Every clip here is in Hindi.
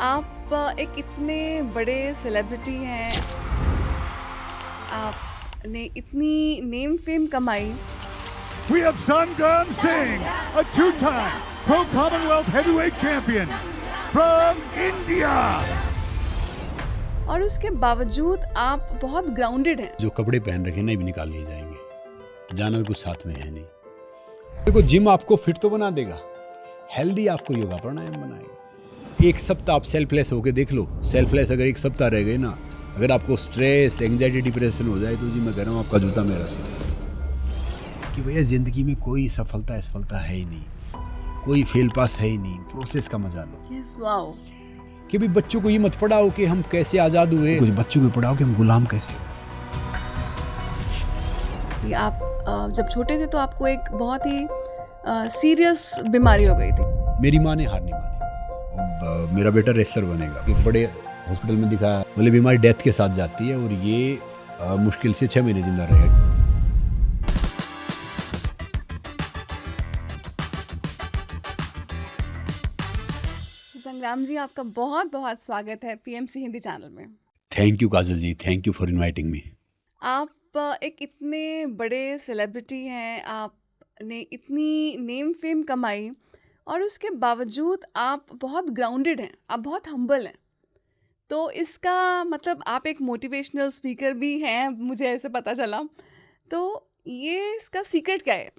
आप एक इतने बड़े सेलिब्रिटी हैं, आपने इतनी नेम फेम कमाई। We have Sangam Singh, a two-time Pro Commonwealth Heavyweight Champion from India. और उसके बावजूद आप बहुत ग्राउंडेड हैं। जो कपड़े पहन रखे ना भी निकाल लिए जाएंगे, जाना भी कुछ साथ में है नहीं। देखो, जिम आपको फिट तो बना देगा, हेल्दी आपको योगा प्राणायाम बनाएगा। एक सप्ताह आप सेल्फलेस होके देख लो। सेल्फलेस अगर एक सप्ताह रह गए ना, अगर आपको स्ट्रेस, एंग्जाइटी, डिप्रेशन हो जाए तो जी मैं कह रहा हूँ आपका जूता मेरा सिर। कि भैया ज़िंदगी में कोई सफलता असफलता है ही नहीं, कोई फेल पास है ही नहीं, प्रोसेस का मजा लो। Yes, wow. कि भाई बच्चों को ये मत पढ़ाओ कि हम कैसे आज़ाद हुए, कुछ बच्चों को पढ़ाओ कि हम गुलाम कैसे। कि आप जब छोटे थे तो आपको एक बहुत ही सीरियस बीमारी हो गई थी। मेरी माँ ने हार नहीं मानी। अब मेरा बेटा रेसलर बनेगा। एक बड़े हॉस्पिटल में दिखाया, बोले बीमारी डेथ के साथ जाती है और ये मुश्किल से 6 महीने जिंदा रहेगा। संग्राम जी, आपका बहुत बहुत स्वागत है पीएमसी हिंदी चैनल में। Thank you Kajal ji, thank you for inviting me. आप एक इतने बड़े सेलिब्रिटी हैं, आपने इतनी नेम फेम कमाई और उसके बावजूद आप बहुत ग्राउंडेड हैं, आप बहुत हम्बल हैं। तो इसका मतलब आप एक मोटिवेशनल स्पीकर भी हैं, मुझे ऐसे पता चला। तो ये इसका सीक्रेट क्या है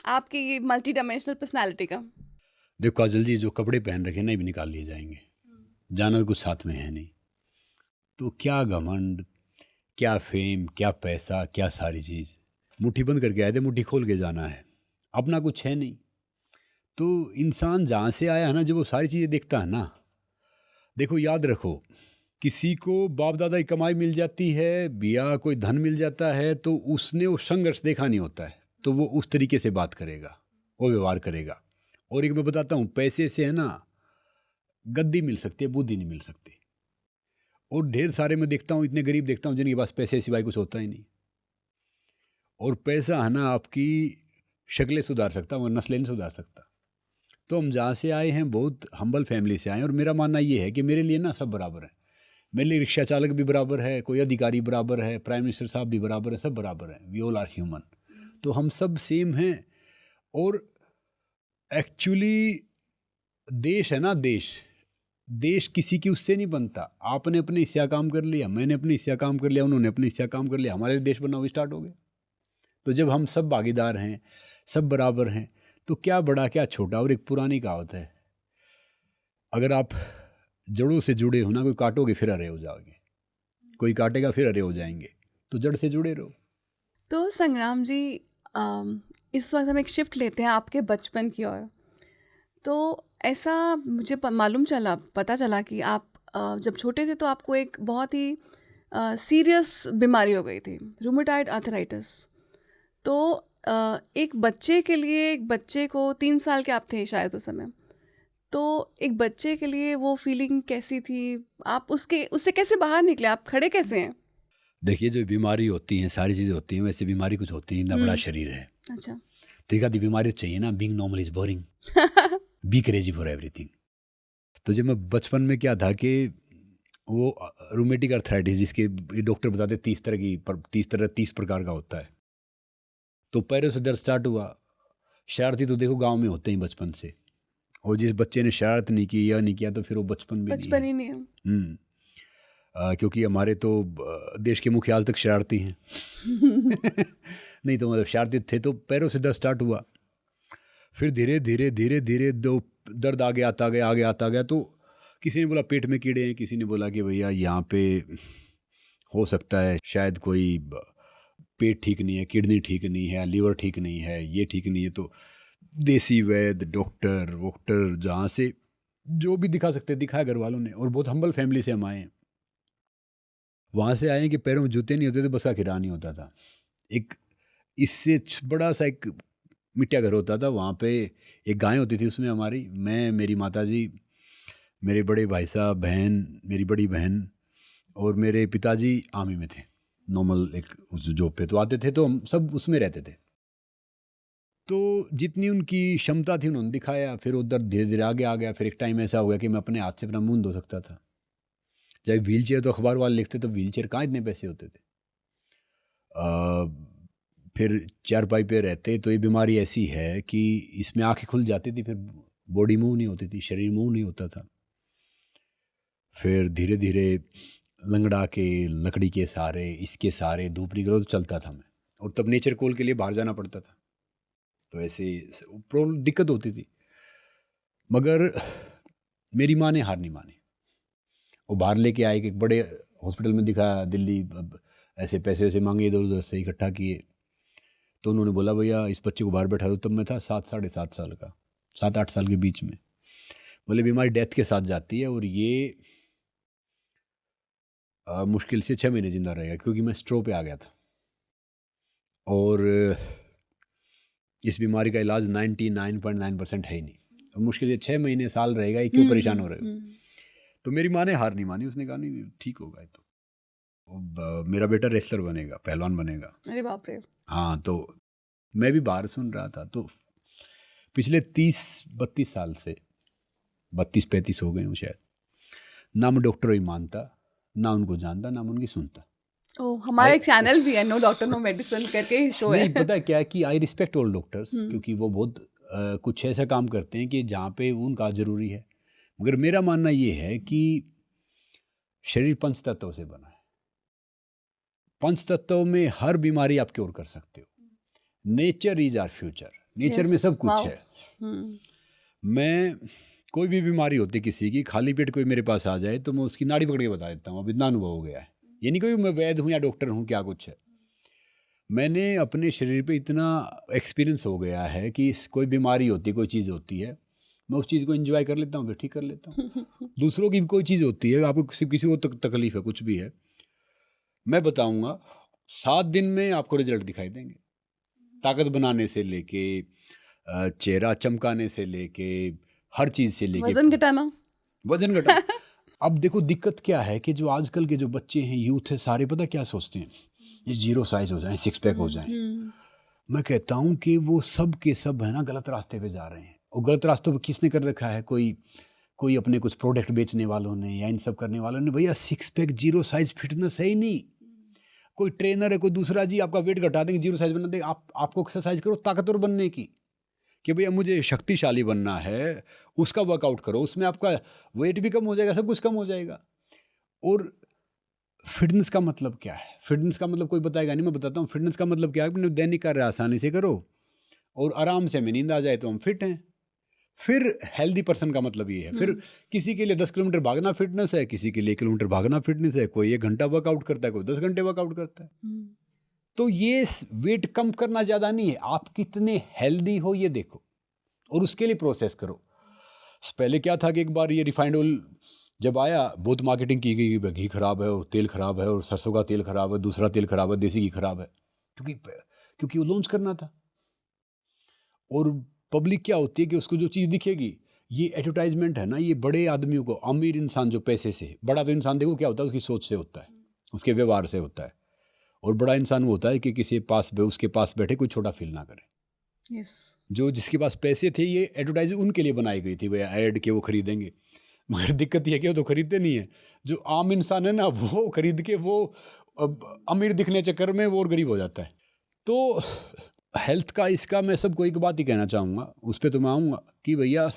आपकी ये मल्टी डायमेंशनल पर्सनैलिटी का? देखो काजल जी, जो कपड़े पहन रखे ना भी निकाल लिए जाएंगे, जाना भी कुछ साथ में है नहीं। तो क्या घमंड, क्या फेम, क्या पैसा, क्या सारी चीज़। मुट्ठी बंद करके आए थे, मुट्ठी खोल के जाना है। अपना कुछ है नहीं। तो इंसान जहाँ से आया है ना, जब वो सारी चीज़ें देखता है ना, देखो याद रखो, किसी को बाप दादा की कमाई मिल जाती है या कोई धन मिल जाता है तो उसने वो संघर्ष देखा नहीं होता है, तो वो उस तरीके से बात करेगा, वो व्यवहार करेगा। और एक मैं बताता हूँ, पैसे से है ना गद्दी मिल सकती है, बुद्धि नहीं मिल सकती। और ढेर सारे मैं देखता हूँ, इतने गरीब देखता हूँ जिनके पास पैसे सिवाय कुछ होता ही नहीं। और पैसा है ना आपकी शक्लें सुधार सकता, और नस्लें नहीं सुधार सकता। तो हम जहाँ से आए हैं, बहुत हम्बल फैमिली से आए हैं। और मेरा मानना ये है कि मेरे लिए ना सब बराबर है। मेरे लिए रिक्शा चालक भी बराबर है, कोई अधिकारी बराबर है, प्राइम मिनिस्टर साहब भी बराबर है, सब बराबर है। We all are human. तो हम सब सेम हैं। और एक्चुअली देश है ना, देश किसी की उससे नहीं बनता। आपने अपने हिस्सा काम कर लिया, मैंने अपने हिस्सा काम कर लिया, उन्होंने अपने हिस्सा काम कर लिया, हमारे देश बनना भी स्टार्ट हो गया। तो जब हम सब भागीदार हैं, सब बराबर हैं, तो क्या बड़ा क्या छोटा। और एक पुरानी कहावत है, अगर आप जड़ों से जुड़े हो ना, कोई काटोगे फिर हरे हो जाओगे, कोई काटेगा फिर हरे हो जाएंगे। तो जड़ से जुड़े रहो। तो संग्राम जी, इस वक्त हम एक शिफ्ट लेते हैं आपके बचपन की ओर। तो ऐसा मुझे पता चला कि आप जब छोटे थे तो आपको एक बहुत ही सीरियस बीमारी हो गई थी, रूमेटॉइड आर्थराइटिस। तो एक बच्चे को 3 साल के आप थे शायद उस समय, तो एक बच्चे के लिए वो फीलिंग कैसी थी? आप उससे कैसे बाहर निकले? आप खड़े कैसे हैं? देखिए, जो बीमारी होती हैं, सारी चीज़ें होती हैं, वैसे बीमारी कुछ होती है, इतना बड़ा शरीर है। अच्छा। तो एक आधी बीमारी तो चाहिए ना। Being normal is boring, be crazy for everything. तो जब मैं बचपन में क्या था कि वो रूमेटिक अर्थराइटिस, जिसके डॉक्टर बताते 30 प्रकार का होता है। तो पैरों से दर्द स्टार्ट हुआ। शरारती तो देखो गांव में होते ही बचपन से, और जिस बच्चे ने शरारत नहीं की या नहीं किया तो फिर वो बचपन भी बचपन नहीं ही नहीं है। है। क्योंकि हमारे तो देश के मुखिया आज तक शरारती हैं। नहीं तो मतलब शरारती थे। तो पैरों से दर्द स्टार्ट हुआ, फिर धीरे धीरे धीरे धीरे दर्द आगे आता गया। तो किसी ने बोला पेट में कीड़े हैं, किसी ने बोला कि भैया यहाँ पे हो सकता है शायद कोई पेट ठीक नहीं है, किडनी ठीक नहीं है, लीवर ठीक नहीं है, ये ठीक नहीं है। तो देसी वैद्य, डॉक्टर जहाँ से जो भी दिखा सकते दिखाया घर वालों ने। और बहुत हम्बल फैमिली से हम आए हैं। वहाँ से आए हैं कि पैरों में जूते नहीं होते थे, बस का किराया नहीं होता था। एक इससे बड़ा सा एक मिट्टिया घर होता था, वहाँ पे एक गाय होती थी, उसमें हमारी, मैं, मेरी माताजी, मेरे बड़े भाई साहब, बहन, मेरी बड़ी बहन और मेरे पिताजी आर्मी में थे, नॉर्मल एक उस जॉब पे तो आते थे। तो हम सब उसमें रहते थे। तो जितनी उनकी क्षमता थी उन्होंने दिखाया, फिर उधर धीरे धीरे आगे आ गया। फिर एक टाइम ऐसा हो गया कि मैं अपने हाथ से अपना मुंह धो सकता था। जब व्हील चेयर, तो अखबार वाले लिखते तो व्हील चेयर कहाँ इतने पैसे होते थे। फिर चारपाई पे रहते, तो ये बीमारी ऐसी है कि इसमें आँखें खुल जाती थी, फिर बॉडी मूव नहीं होती थी, शरीर मूव नहीं होता था। फिर धीरे धीरे लंगड़ा के, लकड़ी के सहारे, इसके सहारे धूप निकलो तो चलता था मैं। और तब नेचर कॉल के लिए बाहर जाना पड़ता था, तो ऐसे प्रॉब्लम दिक्कत होती थी। मगर मेरी माँ ने हार नहीं मानी। वो बाहर लेके आए कि एक बड़े हॉस्पिटल में दिखाया दिल्ली, ऐसे पैसे वैसे मांगे, इधर उधर से इकट्ठा किए। तो उन्होंने बोला भैया इस बच्चे को बाहर बैठा दो। तब मैं था 7-7.5 साल का, 7-8 साल के बीच में। बोले बीमारी डेथ के साथ जाती है और ये मुश्किल से 6 महीने जिंदा रहेगा, क्योंकि मैं स्ट्रोक पे आ गया था। और इस बीमारी का इलाज 99.9% है ही नहीं, और मुश्किल से 6 महीने साल रहेगा, ये क्यों परेशान हो रहे हो। तो मेरी माँ ने हार नहीं मानी, उसने कहा नहीं ठीक होगा, तो मेरा बेटा रेसलर बनेगा, पहलवान बनेगा। अरे बाप रे। हाँ, तो मैं भी बाहर सुन रहा था। तो पिछले 30-32 साल से, 32-35 हो गए हूँ शायद, ना मैं डॉक्टर ही मानता, ना उनको जानता, ना मैं उनकी सुनता। हमारा एक चैनल भी है, नो डॉक्टर नो मेडिसिन करके शो है। नहीं, पता है क्या है कि आई रिस्पेक्ट ऑल डॉक्टर्स, क्योंकि वो बहुत कुछ ऐसा काम करते हैं कि जहाँ पे उनका ज़रूरी है। मगर मेरा मानना ये है कि शरीर 5 तत्वों से बना है। 5 तत्वों में हर बीमारी आप क्योर कर सकते हो। Nature is our future, nature में सब कुछ है। मैं कोई भी बीमारी होती किसी की, खाली पेट कोई मेरे पास आ जाए तो मैं उसकी नाड़ी पकड़ के बता देता हूँ, अब इतना अनुभव हो गया है। ये नहीं कोई मैं वैद्य हूँ या डॉक्टर हूँ, क्या कुछ है। मैंने अपने शरीर पे इतना एक्सपीरियंस हो गया है कि कोई बीमारी होती है, कोई चीज़ होती है, मैं उस चीज़ को एंजॉय कर लेता हूँ, फिर ठीक कर लेता हूँ। दूसरों की भी कोई चीज़ होती है, आपको किसी को तकलीफ है, कुछ भी है, मैं बताऊँगा 7 दिन में आपको रिजल्ट दिखाई देंगे। ताकत बनाने से लेके, चेहरा चमकाने से लेके, हर चीज़ से लेके, वजन घटाना। अब देखो दिक्कत क्या है कि जो आजकल के जो बच्चे हैं, यूथ है, सारे पता क्या सोचते हैं, ये 0 साइज हो जाए, 6 पैक हो जाए। मैं कहता हूँ कि वो सब के सब है ना गलत रास्ते पे जा रहे हैं। और गलत रास्तों पे किसने कर रखा है, कोई अपने कुछ प्रोडक्ट बेचने वालों ने या इन सब करने वालों ने। भैया 6 पैक 0 साइज फिटनेस है ही नहीं। कोई ट्रेनर है, कोई दूसरा जी आपका वेट घटा देंगे, 0 साइज बना देंगे। आपको एक्सरसाइज करो ताकतवर बनने की, कि भैया मुझे शक्तिशाली बनना है, उसका वर्कआउट करो, उसमें आपका वेट भी कम हो जाएगा, सब कुछ कम हो जाएगा। और फिटनेस का मतलब क्या है? फिटनेस का मतलब कोई बताएगा नहीं, मैं बताता हूँ। फिटनेस का मतलब क्या है, अपने दैनिक कार्य आसानी से करो और आराम से हमें नींद आ जाए तो हम फिट हैं। फिर हेल्दी पर्सन का मतलब ये है। फिर किसी के लिए 10 किलोमीटर भागना फिटनेस है, किसी के लिए 1 किलोमीटर भागना फिटनेस है, कोई 1 घंटा वर्कआउट करता है, कोई 10 घंटे वर्कआउट करता है। तो ये वेट कम करना ज़्यादा नहीं है, आप कितने हेल्दी हो ये देखो और उसके लिए प्रोसेस करो। पहले क्या था कि एक बार ये रिफाइंड ऑयल जब आया, बहुत मार्केटिंग की गई, घी खराब है और तेल खराब है और सरसों का तेल खराब है, दूसरा तेल खराब है, देसी घी खराब है, क्योंकि वो लॉन्च करना था। और पब्लिक क्या होती है कि उसको जो चीज़ दिखेगी, ये एडवर्टाइजमेंट है ना, ये बड़े आदमियों को, अमीर इंसान जो पैसे से, बड़ा तो इंसान देखो क्या होता है, उसकी सोच से होता है, उसके व्यवहार से होता है। और बड़ा इंसान वो होता है कि किसी उसके पास बैठे कोई छोटा फील ना करे। जो जिसके पास पैसे थे, ये एडवर्टाइज उनके लिए बनाई गई थी, भैया ऐड के वो खरीदेंगे। मगर दिक्कत ये है कि वो तो खरीदते नहीं है। जो आम इंसान है ना, वो खरीद के वो अमीर दिखने चक्कर में वो और गरीब हो जाता है। तो हेल्थ का इसका मैं सबको एक बात ही कहना चाहूँगा, उस पर तो मैं आऊँगा कि भैया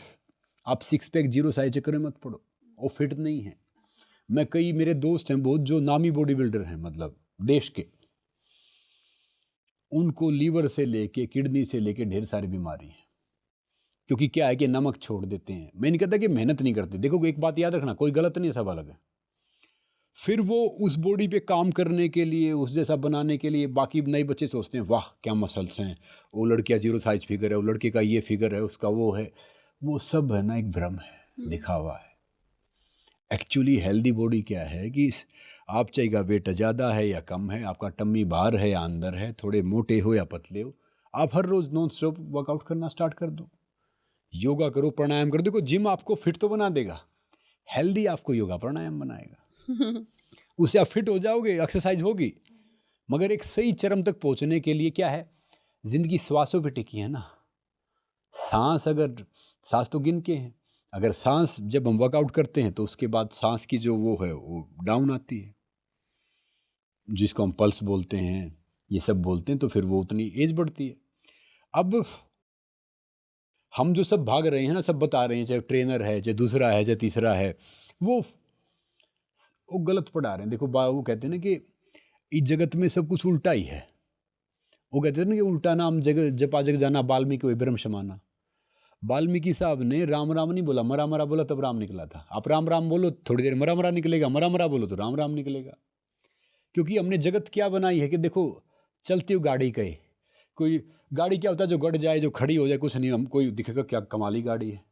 आप 6 पैक 0 साइज चक्कर में मत पड़ो, वो फिट नहीं है। मैं कई मेरे दोस्त हैं बहुत जो नामी बॉडी बिल्डर हैं, मतलब देश के, उनको लीवर से लेके किडनी से लेके ढेर सारी बीमारी है। क्योंकि क्या है कि नमक छोड़ देते हैं। मैं नहीं कहता कि मेहनत नहीं करते, देखो एक बात याद रखना, कोई गलत नहीं है, सब अलग है। फिर वो उस बॉडी पे काम करने के लिए, उस जैसा बनाने के लिए, बाकी नए बच्चे सोचते हैं वाह क्या मसल्स हैं, वो लड़कियाँ 0 साइज फिगर है, वो लड़के का ये फिगर है, उसका वो है। वो सब है ना एक भ्रम है, दिखावा है। एक्चुअली हेल्दी बॉडी क्या है कि आप चाहे का वेट ज़्यादा है या कम है, आपका टम्मी बाहर है या अंदर है, थोड़े मोटे हो या पतले हो, आप हर रोज़ नॉन स्टॉप वर्कआउट करना स्टार्ट कर दो। योगा करो, प्राणायाम करो। देखो जिम आपको फिट तो बना देगा, हेल्दी आपको योगा प्राणायाम बनाएगा। उससे आप फिट हो जाओगे, एक्सरसाइज होगी। मगर एक सही चरम तक पहुंचने के लिए क्या है, जिंदगी श्वासों पे टिकी है ना, सांस तो गिन के हैं, अगर सांस जब हम वर्कआउट करते हैं तो उसके बाद सांस की जो वो है वो डाउन आती है, जिसको हम पल्स बोलते हैं, ये सब बोलते हैं, तो फिर वो उतनी एज बढ़ती है। अब हम जो सब भाग रहे हैं ना, सब बता रहे हैं, चाहे ट्रेनर है, चाहे दूसरा है, चाहे तीसरा है, वो गलत पढ़ा रहे हैं। देखो वो कहते हैं ना कि इस जगत में सब कुछ उल्टा ही है। वो कहते हैं ना कि उल्टा नाम जग जपा जग जाना, वाल्मीकि वही ब्रह्म समाना। वाल्मीकि साहब ने राम राम नहीं बोला, मरा मरा बोला, तब राम निकला था। आप राम राम बोलो थोड़ी देर मरा मरा निकलेगा, मरा मरा बोलो तो राम राम निकलेगा। क्योंकि हमने जगत क्या बनाई है कि देखो चलती हुई गाड़ी कहे, कोई गाड़ी क्या होता है जो गड़ जाए, जो खड़ी हो जाए, कुछ नहीं, हम कोई दिखेगा क्या कमाली गाड़ी है।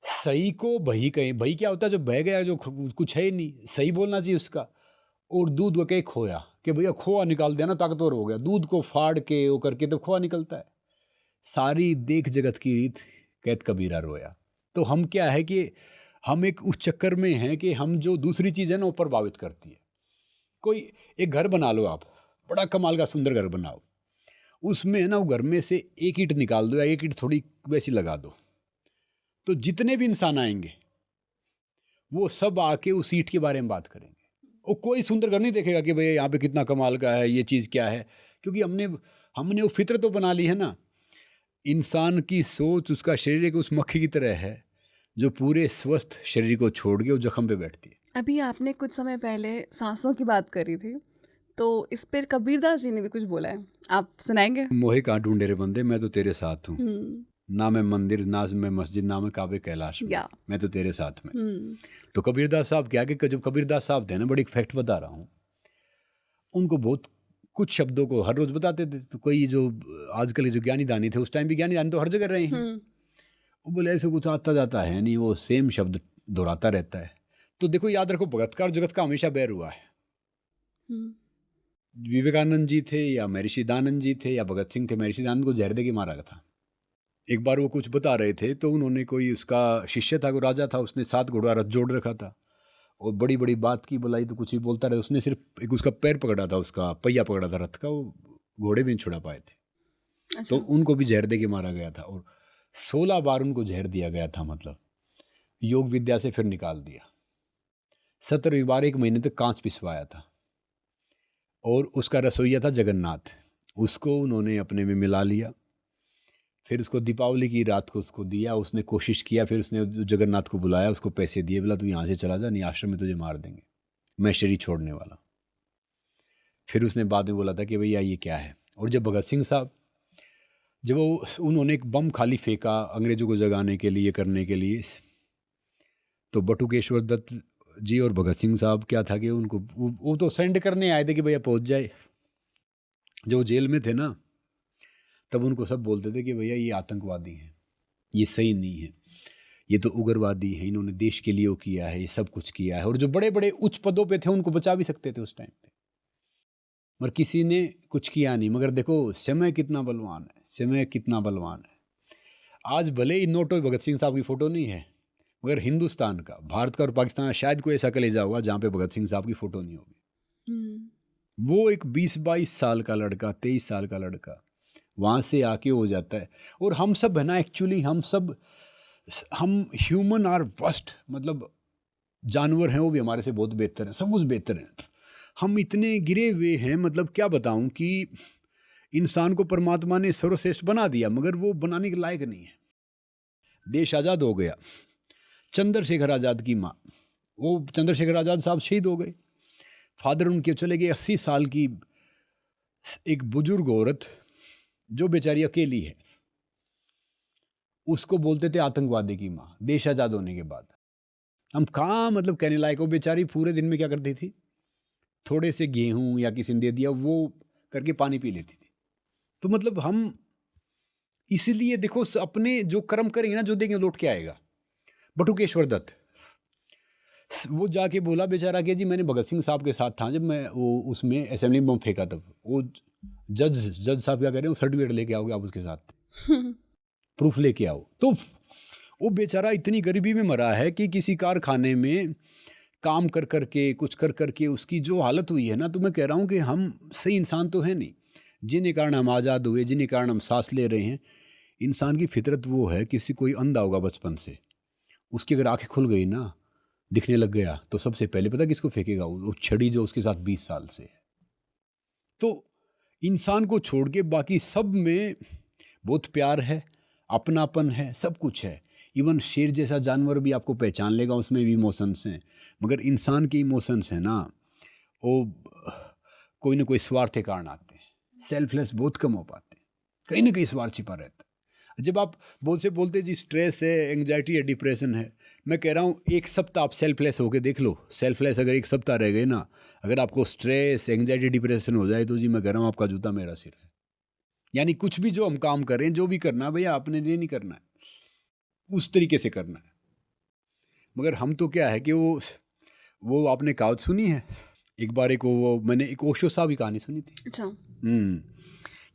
सही को भई कहे, भई क्या होता है जो बह गया, जो कुछ है ही नहीं, सही बोलना चाहिए उसका। और दूध को कहे खोया, कि भैया खोआ निकाल दिया ना, ताकतवर हो गया, दूध को फाड़ के वो करके तो खोआ निकलता है। सारी देख जगत की रीत, कहत कबीरा रोया। तो हम क्या है कि हम एक उस चक्कर में हैं कि हम जो दूसरी चीज़ है ना वो प्रभावित करती है। कोई एक घर बना लो, आप बड़ा कमाल का सुंदर घर बनाओ, उसमें ना वो घर में से एक ईंट निकाल दो या एक ईंट थोड़ी वैसी लगा दो, तो जितने भी इंसान आएंगे वो सब आके उस ईंट के बारे में बात करेंगे। वो कोई सुंदर घर नहीं देखेगा कि भैया यहाँ पे कितना कमाल का है, ये चीज़ क्या है, क्योंकि हमने वो फितरत तो बना ली है ना। इंसान की सोच, उसका शरीर एक उस मक्खी की तरह है जो पूरे स्वस्थ शरीर को छोड़ के वो जख्म पे बैठती है। अभी आपने कुछ समय पहले सांसों की बात करी थी, तो इस पर कबीरदास जी ने भी कुछ बोला है, आप सुनाएंगे? मोहे कहाँ ढूंढे रे बंदे, मैं तो तेरे साथ हूँ, ना मैं मंदिर, ना मैं मस्जिद, ना मैं काबे कैलाश में, मैं तो तेरे साथ में। तो कबीरदास साहब क्या कि जब कबीरदास साहब थे ना, बड़ी फैक्ट बता रहा हूँ, उनको बहुत कुछ शब्दों को हर रोज बताते थे। तो कोई जो आजकल जो ज्ञानी दानी थे, उस टाइम भी ज्ञानी दानी तो हर जगह रहे हैं, वो बोले ऐसे कुछ आता जाता है नहीं, वो सेम शब्द दोहराता रहता है। तो देखो याद रखो, भगत का और जगत का हमेशा बैर हुआ है। विवेकानंद जी थे या महर्षि दयानंद जी थे या भगत सिंह थे, महर्षि दयानंद को जहर दे के मारा था। एक बार वो कुछ बता रहे थे, तो उन्होंने, कोई उसका शिष्य था, वो राजा था, उसने 7 घोड़ा रथ जोड़ रखा था और बड़ी बड़ी बात की बुलाई, तो कुछ ही बोलता रहा। उसने सिर्फ एक उसका पैर पकड़ा था, उसका पहिया पकड़ा था रथ का, वो घोड़े भी नहीं छुड़ा पाए थे। अच्छा। तो उनको भी जहर दे के मारा गया था और 16 बार उनको जहर दिया गया था, मतलब योग विद्या से फिर निकाल दिया। 17वीं बार 1 महीने तक कांच पिसवाया था और उसका रसोइया था जगन्नाथ, उसको उन्होंने अपने में मिला लिया। फिर उसको दीपावली की रात को उसको दिया, उसने कोशिश किया, फिर उसने जगन्नाथ को बुलाया, उसको पैसे दिए, बोला तू यहाँ से चला जा, नहीं आश्रम में तुझे मार देंगे, मैं शरीर छोड़ने वाला। फिर उसने बाद में बोला था कि भैया ये क्या है। और जब भगत सिंह साहब, जब उन्होंने एक बम खाली फेंका अंग्रेजों को जगाने के लिए, करने के लिए, तो बटुकेश्वर दत्त जी और भगत सिंह साहब क्या था कि उनको वो तो सेंड करने आए थे कि भैया पहुँच जाए। जो जेल में थे ना, तब उनको सब बोलते थे कि भैया ये आतंकवादी हैं, ये सही नहीं है, ये तो उग्रवादी है, इन्होंने देश के लिए वो किया है, ये सब कुछ किया है। और जो बड़े बड़े उच्च पदों पे थे उनको बचा भी सकते थे उस टाइम पे, मगर किसी ने कुछ किया नहीं। मगर देखो समय कितना बलवान है, समय कितना बलवान है। आज भले ही नोटो भगत सिंह साहब की फ़ोटो नहीं है, मगर हिंदुस्तान का, भारत का और पाकिस्तान का शायद कोई ऐसा कलेजा होगा जहाँ पे भगत सिंह साहब की फ़ोटो नहीं होगी। वो एक 20-22 साल का लड़का, 23 साल का लड़का वहाँ से आके हो जाता है। और हम सब है ना, एक्चुअली हम ह्यूमन आर वर्स्ट, मतलब जानवर हैं वो भी हमारे से बहुत बेहतर हैं, सब कुछ बेहतर हैं। हम इतने गिरे हुए हैं, मतलब क्या बताऊं कि इंसान को परमात्मा ने सर्वश्रेष्ठ बना दिया, मगर वो बनाने के लायक नहीं है। देश आज़ाद हो गया, चंद्रशेखर आज़ाद की माँ, वो चंद्रशेखर आज़ाद साहब शहीद हो गए, फादर उनके चले गए। 80 साल की एक बुजुर्ग औरत जो बेचारी अकेली है, उसको बोलते थे आतंकवादी की माँ। देश आज़ाद होने के बाद हम कहाँ, मतलब कहने लायक। वो बेचारी पूरे दिन में क्या करती थी, थोड़े से गेहूं या किसी ने दे दिया वो करके पानी पी लेती थी। तो मतलब हम इसलिए देखो, अपने जो कर्म करेंगे ना, जो देंगे लौट के आएगा। बटुकेश्वर दत्त, वो जाके बोला बेचारा कि जी मैंने भगत सिंह साहब के साथ था जब मैं वो उसमें असेंबली में बम फेंका, तब वो जज साहब क्या कह रहे हैं, सर्टिफिकेट लेके आओगे आप उसके साथ, प्रूफ लेके आओ। तो वो बेचारा इतनी गरीबी में मरा है कि किसी कारखाने में काम कर करके, कुछ कर करके उसकी जो हालत हुई है ना, तो मैं कह रहा हूँ कि हम सही इंसान तो हैं नहीं। जिन्हें कारण हम आज़ाद हुए, जिन्हें कारण हम सांस ले रहे हैं, इंसान की फितरत वो है, किसी कोई अंधा होगा बचपन से, उसकी अगर आंखें खुल गई ना, दिखने लग गया, तो सबसे पहले पता किसको फेंकेगा? वो छड़ी जो उसके साथ 20 साल से है। तो इंसान को छोड़ के बाकी सब में बहुत प्यार है, अपनापन है, सब कुछ है। इवन शेर जैसा जानवर भी आपको पहचान लेगा, उसमें भी इमोशंस हैं। मगर इंसान के इमोशंस हैं ना, वो कोई ना कोई स्वार्थ के कारण आते हैं। सेल्फलेस बहुत कम हो पाते हैं, कहीं ना कहीं स्वार्थ छिपा रहता है। जब आप बोलते जी स्ट्रेस है, एंग्जाइटी है, डिप्रेशन है, मैं कह रहा हूँ एक सप्ताह आप सेल्फलेस होके देख लो। सेल्फलेस अगर एक सप्ताह रह गए ना, अगर आपको स्ट्रेस, एंग्जाइटी, डिप्रेशन हो जाए, तो जी मैं कह रहा हूँ आपका जूता मेरा सिर है। यानी कुछ भी जो हम काम कर रहे हैं, जो भी करना है भैया, अपने लिए नहीं करना है, उस तरीके से करना है। मगर हम तो क्या है कि वो आपने कहावत सुनी है, एक बार मैंने एक ओशो साहब की कहानी सुनी थी। अच्छा।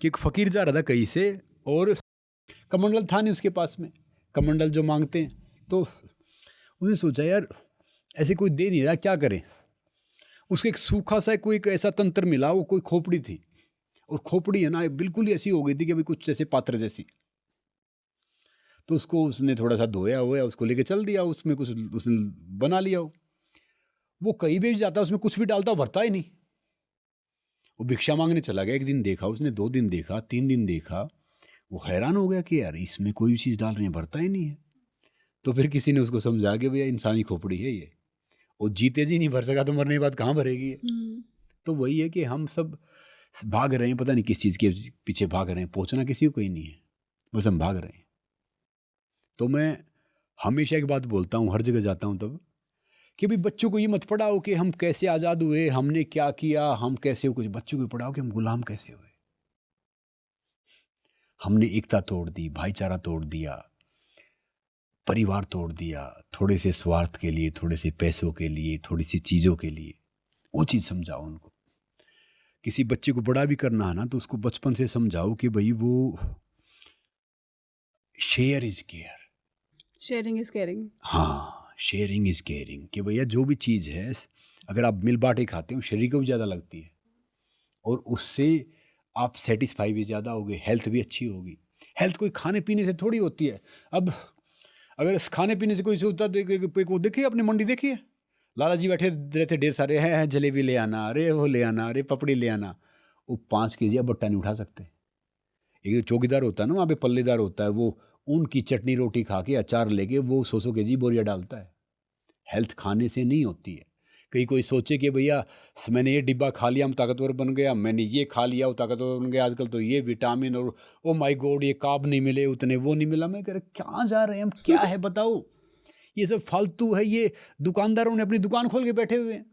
कि एक फकीर जा रहा था कहीं से, और कमंडल था नहीं उसके पास में, कमंडल जो मांगते हैं। तो उसने सोचा यार ऐसे कोई दे नहीं रहा, क्या करें। उसको एक सूखा सा कोई एक ऐसा तंत्र मिला, वो कोई खोपड़ी थी, और खोपड़ी है ना बिल्कुल ही ऐसी हो गई थी कि अभी कुछ जैसे पात्र जैसी। तो उसको उसने थोड़ा सा धोया हुआ, उसको लेके चल दिया, उसमें कुछ उसने बना लिया। वो कहीं भी जाता, उसमें कुछ भी डालता, भरता ही नहीं। वो भिक्षा मांगने चला गया, एक दिन देखा उसने, 2 दिन देखा, 3 दिन देखा, वो हैरान हो गया कि यार इसमें कोई भी चीज़ डाल रहे हैं, भरता ही नहीं है। तो फिर किसी ने उसको समझा कि भैया इंसानी खोपड़ी है ये, और जीते जी नहीं भर सका तो मरने के बाद कहाँ भरेगी ये। तो वही है कि हम सब भाग रहे हैं, पता नहीं किस चीज़ के पीछे भाग रहे हैं, पहुँचना किसी को कहीं नहीं है, बस हम भाग रहे हैं। तो मैं हमेशा एक बात बोलता हूँ, हर जगह जाता हूँ तब, कि भाई बच्चों को ये मत पढ़ाओ कि हम कैसे आज़ाद हुए, हमने क्या किया, हम कैसे हो। कुछ बच्चों को पढ़ाओ कि हम गुलाम कैसे हुए। हमने एकता तोड़ दी, भाईचारा तोड़ दिया, परिवार तोड़ दिया, थोड़े से स्वार्थ के लिए, थोड़े से पैसों के लिए, थोड़ी सी चीज़ों के लिए। वो चीज़ समझाओ उनको। किसी बच्चे को बड़ा भी करना है ना, तो उसको बचपन से समझाओ कि भाई वो share is care, sharing is caring. हाँ, शेयरिंग इज केयरिंग, कि भैया जो भी चीज़ है, अगर आप मिल बांट के खाते हो, शरीर को भी ज़्यादा लगती है, और उससे आप सेटिस्फाई भी ज़्यादा होगे, हेल्थ भी अच्छी होगी। हेल्थ कोई खाने पीने से थोड़ी होती है। अब अगर खाने पीने से कोई होता है, वो देखिए अपनी मंडी देखिए, लाला जी बैठे रहते ढेर सारे, हैं जलेबी ले आना, अरे वो ले आना, अरे पपड़ी ले आना। वो 5 kg अब बट्टा नहीं उठा सकते। एक चौकीदार होता है ना वहाँ पे, पल्लेदार होता है, वो उनकी चटनी रोटी खा के, अचार लेके वो 100 kg बोरिया डालता है। हेल्थ खाने से नहीं होती है। कहीं कोई सोचे कि भैया मैंने ये डिब्बा खा लिया, हम ताकतवर बन गया, मैंने ये खा लिया, वो ताकतवर बन गया। आजकल तो ये विटामिन और ओ माय गॉड ये कार्ब नहीं मिले, उतने वो नहीं मिला। मैं कह रहा कहाँ जा रहे हैं हम, क्या है बताओ। ये सब फालतू है। ये दुकानदारों ने अपनी दुकान खोल के बैठे हुए हैं।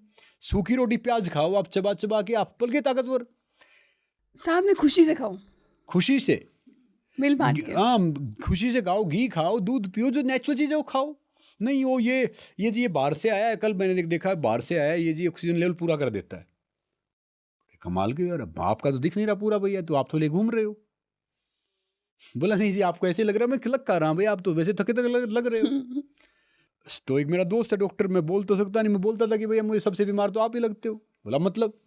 सूखी रोटी प्याज खाओ आप, चबा चबा के, आप पल के ताकतवर। साथ में खुशी से खाओ, खुशी से मिल बांट के। हाँ, खुशी से खाओ, घी खाओ, दूध पियो, जो नेचुरल चीज़ है वो खाओ। नहीं वो ये जी ये बाहर से आया है, कल मैंने देखा बाहर से आया है, ये जी ऑक्सीजन लेवल पूरा कर देता है। कमाल के यार, आपका तो दिख नहीं रहा पूरा भैया, तो आप तो ले घूम रहे हो। बोला नहीं जी आपको ऐसे लग रहा है, मैं लग कर रहा हूँ भैया, आप तो वैसे थके तक लग रहे हो। तो एक मेरा दोस्त है डॉक्टर, मैं बोल तो सकता नहीं, मैं बोलता था कि भैया मुझे सबसे बीमार तो आप ही लगते हो। बोला मतलब?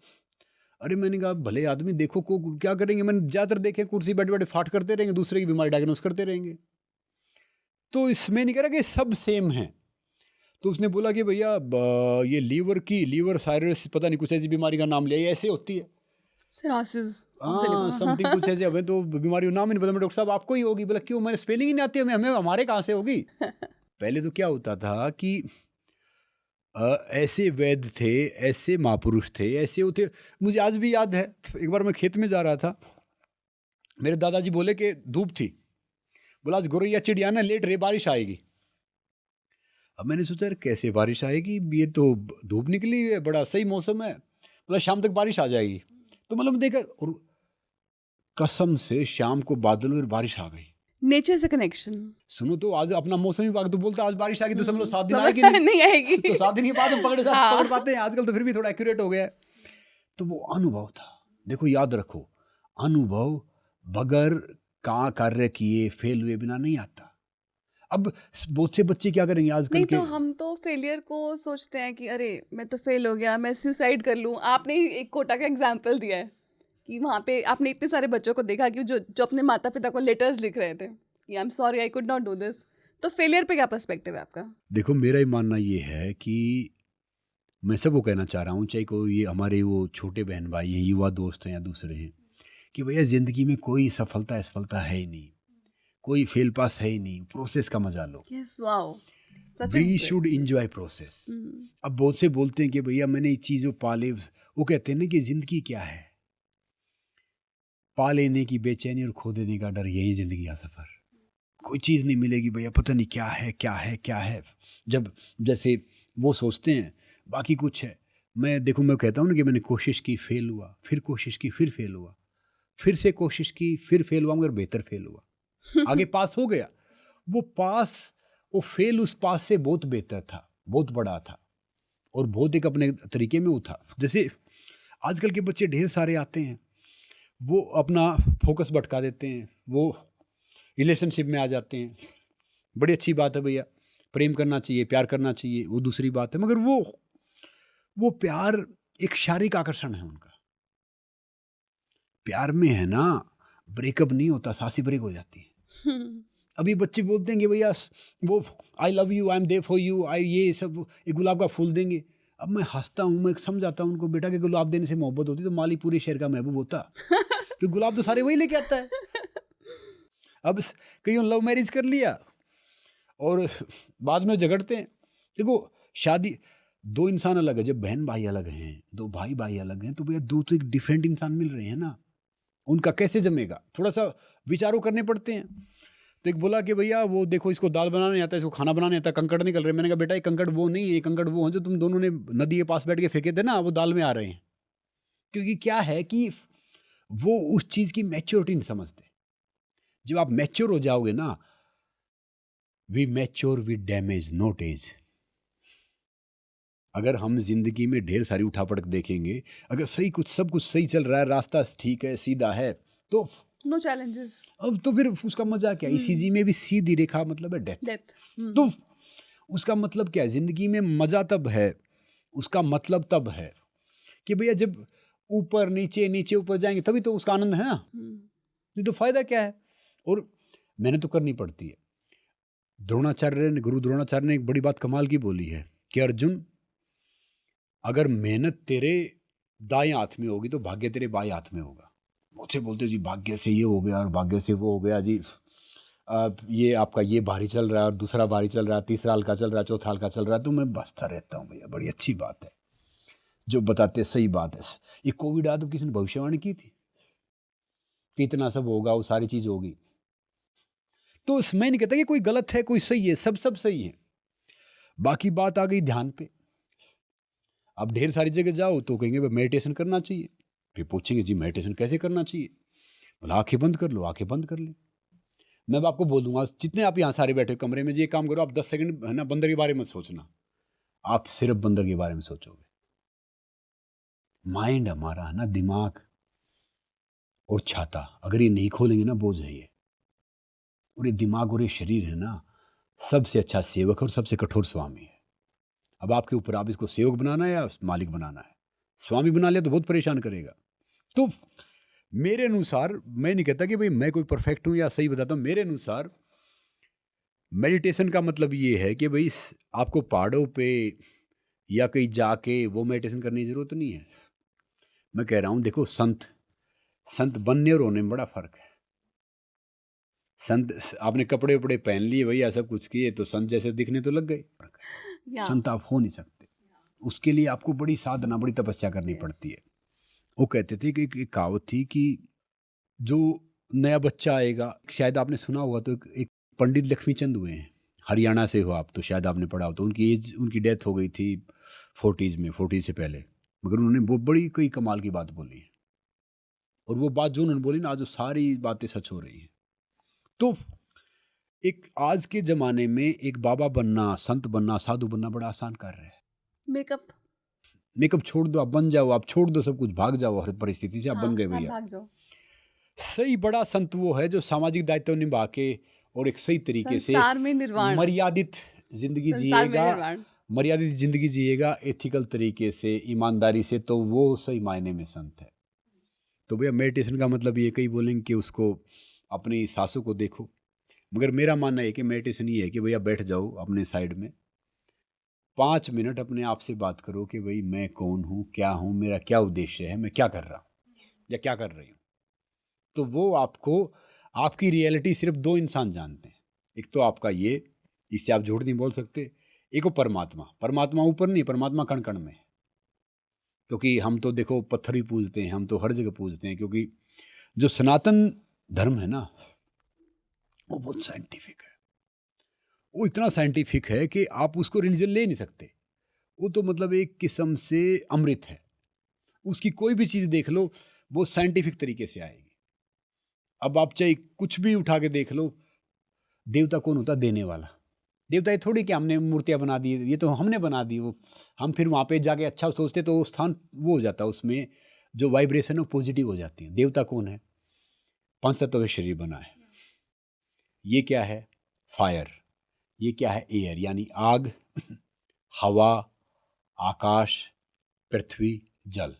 अरे मैंने कहा भले आदमी, देखो को क्या करेंगे। मैंने ज़्यादातर देखे कुर्सी बैठे बैठे फाट करते रहेंगे, दूसरे की बीमारी डायग्नोस करते रहेंगे। तो इसमें नहीं कह रहा कि सब सेम है। तो उसने बोला कि भैया ये लीवर साइरस पता नहीं कुछ ऐसी बीमारी का नाम लिया, ये ऐसे होती है सिरोसिस, हाँ समथिंग कुछ ऐसे। हमें तो बीमारी का नाम ही नहीं पता। मैं डॉक्टर साहब आपको ही होगी। बोला क्यों, मेरे स्पेलिंग ही नहीं आती, हमें हमारे कहाँ से होगी। पहले तो क्या होता था कि ऐसे वैद्य थे, ऐसे महापुरुष थे, ऐसे होते। मुझे आज भी याद है, एक बार मैं खेत में जा रहा था, मेरे दादाजी बोले कि धूप थी, बोला आज गोरैया चिड़िया ना लेट रहे, बारिश आएगी। अब मैंने सोचा यार कैसे बारिश आएगी, ये तो धूप निकली है, बड़ा सही मौसम है, बोला शाम तक बारिश आ जाएगी। तो मतलब देखा, और कसम से शाम को बादल और बारिश आ गई। नेचर से कनेक्शन। सुनो तो आज अपना मौसम विभाग तो बोलता आज बारिश आएगी, तो समझ लो 7 दिन आएगी नहीं आएगी तो 7 दिन के बाद हम पकड़ पाते हैं। आजकल तो फिर भी थोड़ा एक्यूरेट हो गया है। तो वो अनुभव था। देखो याद रखो, अनुभव बगैर कार्य किए, फेल हुए बिना नहीं आता। अब बहुत से बच्चे क्या करेंगे आजकल नहीं के, तो हम तो फेलियर को सोचते हैं कि अरे मैं तो फेल हो गया, मैं सुसाइड कर लूँ। आपने ही एक कोटा का एग्जाम्पल दिया है कि वहाँ पे आपने इतने सारे बच्चों को देखा कि जो अपने माता पिता को लेटर्स लिख रहे थे कि I am sorry I could not do this, तो फेलियर पे क्या पर्सपेक्टिव है आपका? देखो मेरा ही मानना ये है कि मैं सबको कहना चाह रहा हूँ, चाहे कोई ये हमारे वो छोटे बहन भाई हैं, युवा दोस्त हैं या दूसरे हैं, कि भैया ज़िंदगी में कोई सफलता असफलता है ही नहीं, कोई फेल पास है ही नहीं, प्रोसेस का मजा लो। Yes, wow, such we should enjoy process. अब बहुत से बोलते हैं कि भैया मैंने ये चीज़ वो पाले, वो कहते हैं ना कि ज़िंदगी क्या है, पा लेने की बेचैनी और खो देने का डर, यही ज़िंदगी का सफ़र। कोई चीज़ नहीं मिलेगी भैया, पता नहीं क्या है क्या है क्या है, जब जैसे वो सोचते हैं बाकी कुछ है। मैं कहता हूँ ना कि मैंने कोशिश की, फेल हुआ, फिर कोशिश की, फिर फेल हुआ, फिर से कोशिश की, फिर फेल हुआ, मगर बेहतर फेल हुआ, आगे पास हो गया। वो फेल उस पास से बहुत बेहतर था, बहुत बड़ा था, और बहुत एक अपने तरीके में वो था। जैसे आजकल के बच्चे ढेर सारे आते हैं, वो अपना फोकस भटका देते हैं, वो रिलेशनशिप में आ जाते हैं। बड़ी अच्छी बात है भैया, प्रेम करना चाहिए, प्यार करना चाहिए, वो दूसरी बात है, मगर वो प्यार एक शारीरिक आकर्षण है उनका। प्यार में है ना, ब्रेकअप नहीं होता, सांसें ब्रेक हो जाती है। अभी बच्चे बोलते हैं कि भैया वो I love you, I am there for you, I ये सब, एक गुलाब का फूल देंगे। अब मैं हंसता हूँ, मैं समझाता हूँ उनको, बेटा कि गुलाब देने से मोहब्बत होती तो माली पूरे शहर का महबूब होता, क्योंकि गुलाब तो सारे वही लेके आता है। अब कईयों लव मैरिज कर लिया और बाद में झगड़ते हैं। देखो शादी, दो इंसान अलग है, जब बहन भाई अलग हैं, दो भाई भाई अलग हैं, तो भैया दो तो एक डिफरेंट इंसान मिल रहे हैं ना, उनका कैसे जमेगा, थोड़ा सा विचारों करने पड़ते हैं। तो एक बोला कि भैया वो देखो, इसको दाल बनाने नहीं आता, इसको खाना बनाने आता, कंकड़ निकल रहे। मैंने कहा बेटा ये कंकड़ वो नहीं है, ये कंकड़ वो हैं जो तुम दोनों ने नदी के पास बैठ के फेंके थे ना, वो दाल में आ रहे हैं। क्योंकि क्या है कि वो उस चीज़ की मैच्योरिटी नहीं समझते। जब आप मैच्योर हो जाओगे ना, we mature with damage not age. अगर हम जिंदगी में ढेर सारी उठापटक देखेंगे, अगर सब कुछ सही चल रहा है, रास्ता ठीक है, सीधा है, तो नो चैलेंजेस, अब तो फिर उसका मजा क्या? इसी में भी सीधी रेखा मतलब है डेथ। तो उसका मतलब क्या है? जिंदगी में मजा तब है, उसका मतलब तब है कि भैया जब ऊपर नीचे नीचे ऊपर जाएंगे तभी तो उसका आनंद है ना। नहीं तो फायदा क्या है? और मेहनत तो करनी पड़ती है। गुरु द्रोणाचार्य ने एक बड़ी बात कमाल की बोली है कि अर्जुन, अगर मेहनत तेरे दाएं हाथ में होगी तो भाग्य तेरे बाएं हाथ में होगा। मुझे बोलते जी भाग्य से ये हो गया और भाग्य से वो हो गया जी, ये आपका ये भारी चल रहा है और दूसरा भारी चल रहा है, तीसरा हल्का चल रहा है, चौथा हल्का चल रहा है। तो मैं बसता रहता हूँ भैया, बड़ी अच्छी बात है जो बताते, सही बात है। ये कोविड आया तो किसी ने भविष्यवाणी की थी कि इतना सब होगा, वो सारी चीज होगी। तो मैं नहीं कहता कि कोई गलत है कोई सही है, सब सही है। बाकी बात आ गई ध्यान पे। अब ढेर सारी जगह जाओ तो कहेंगे मेडिटेशन करना चाहिए, फिर पूछेंगे जी मेडिटेशन कैसे करना चाहिए? बोला आंखें बंद कर लो, आंखें बंद कर ले। मैं आपको बोलूंगा, जितने आप यहाँ सारे बैठे कमरे में, ये काम करो, आप 10 सेकंड है ना बंदर के बारे में सोचना, आप सिर्फ बंदर के बारे में सोचोगे। माइंड हमारा है ना, दिमाग और छाता, अगर ये नहीं खोलेंगे ना, बोझ है ये। और ये दिमाग और ये शरीर है ना, सबसे अच्छा सेवक और सबसे कठोर स्वामी है। अब आपके ऊपर, आप इसको सेवक बनाना है या मालिक बनाना है। स्वामी बना लिया तो बहुत परेशान करेगा। तो मेरे अनुसार, मैं नहीं कहता कि भाई मैं कोई परफेक्ट हूं या सही बताता हूं, मेरे अनुसार मेडिटेशन का मतलब ये है कि भाई आपको पहाड़ों पे या कहीं जाके वो मेडिटेशन करने की जरूरत नहीं है। मैं कह रहा हूं देखो, संत बनने और होने में बड़ा फर्क है। संत, आपने कपड़े वपड़े पहन लिए भैया, सब कुछ किए तो संत जैसे दिखने तो लग गए, संत आप हो नहीं सकते। उसके लिए आपको बड़ी साधना, बड़ी तपस्या करनी पड़ती है। वो कहते थे कि एक कहावत थी कि जो नया बच्चा आएगा, शायद आपने सुना होगा, तो एक पंडित लक्ष्मीचंद हुए हैं, हरियाणा से हो आप, तो शायद आपने पढ़ा हो। तो उनकी डेथ हो गई थी 40s से पहले, मगर उन्होंने वो बड़ी कई कमाल की बात बोली है। और वो बात जो उन्होंने बोली ना, आज वो सारी बातें सच हो रही हैं। तो एक आज के ज़माने में एक बाबा बनना, संत बनना, साधु बनना बड़ा आसान कार्य है। मेकअप छोड़ दो, आप बन जाओ, आप छोड़ दो सब कुछ, भाग जाओ हर परिस्थिति से, आप बन गए भैया, भाग जाओ। सही बड़ा संत वो है जो सामाजिक दायित्व निभा के और एक सही तरीके से मर्यादित जिंदगी जिएगा, एथिकल तरीके से, ईमानदारी से, तो वो सही मायने में संत है। तो भैया मेडिटेशन का मतलब ये कई बोलेंगे कि उसको अपनी सांसों को देखो, मगर मेरा मानना है कि मेडिटेशन ये है कि भैया बैठ जाओ अपने साइड में, 5 मिनट अपने आप से बात करो कि भाई मैं कौन हूँ, क्या हूँ, मेरा क्या उद्देश्य है, मैं क्या कर रहा हूँ या क्या कर रही हूँ। तो वो आपको, आपकी रियलिटी सिर्फ 2 इंसान जानते हैं। एक तो आपका ये, इससे आप झूठ नहीं बोल सकते। एक वो परमात्मा, परमात्मा ऊपर नहीं, परमात्मा कण कण में है। क्योंकि हम तो देखो पत्थर ही पूजते हैं, हम तो हर जगह पूजते हैं, क्योंकि जो सनातन धर्म है ना वो बहुत साइंटिफिक है। वो इतना साइंटिफिक है कि आप उसको रिलीजन ले नहीं सकते। वो तो मतलब एक किस्म से अमृत है। उसकी कोई भी चीज़ देख लो वो साइंटिफिक तरीके से आएगी। अब आप चाहे कुछ भी उठा के देख लो, देवता कौन होता? देने वाला। देवता ये थोड़ी कि हमने मूर्तियाँ बना दी, ये तो हमने बना दी। वो हम फिर वहाँ पे जाके अच्छा सोचते तो वो स्थान वो हो जाता, उसमें जो वाइब्रेशन है वो पॉजिटिव हो जाती है। देवता कौन है? 5 तत्व के शरीर बना है। ये क्या है? फायर। ये क्या है? एयर, यानी आग, हवा, आकाश, पृथ्वी, जल।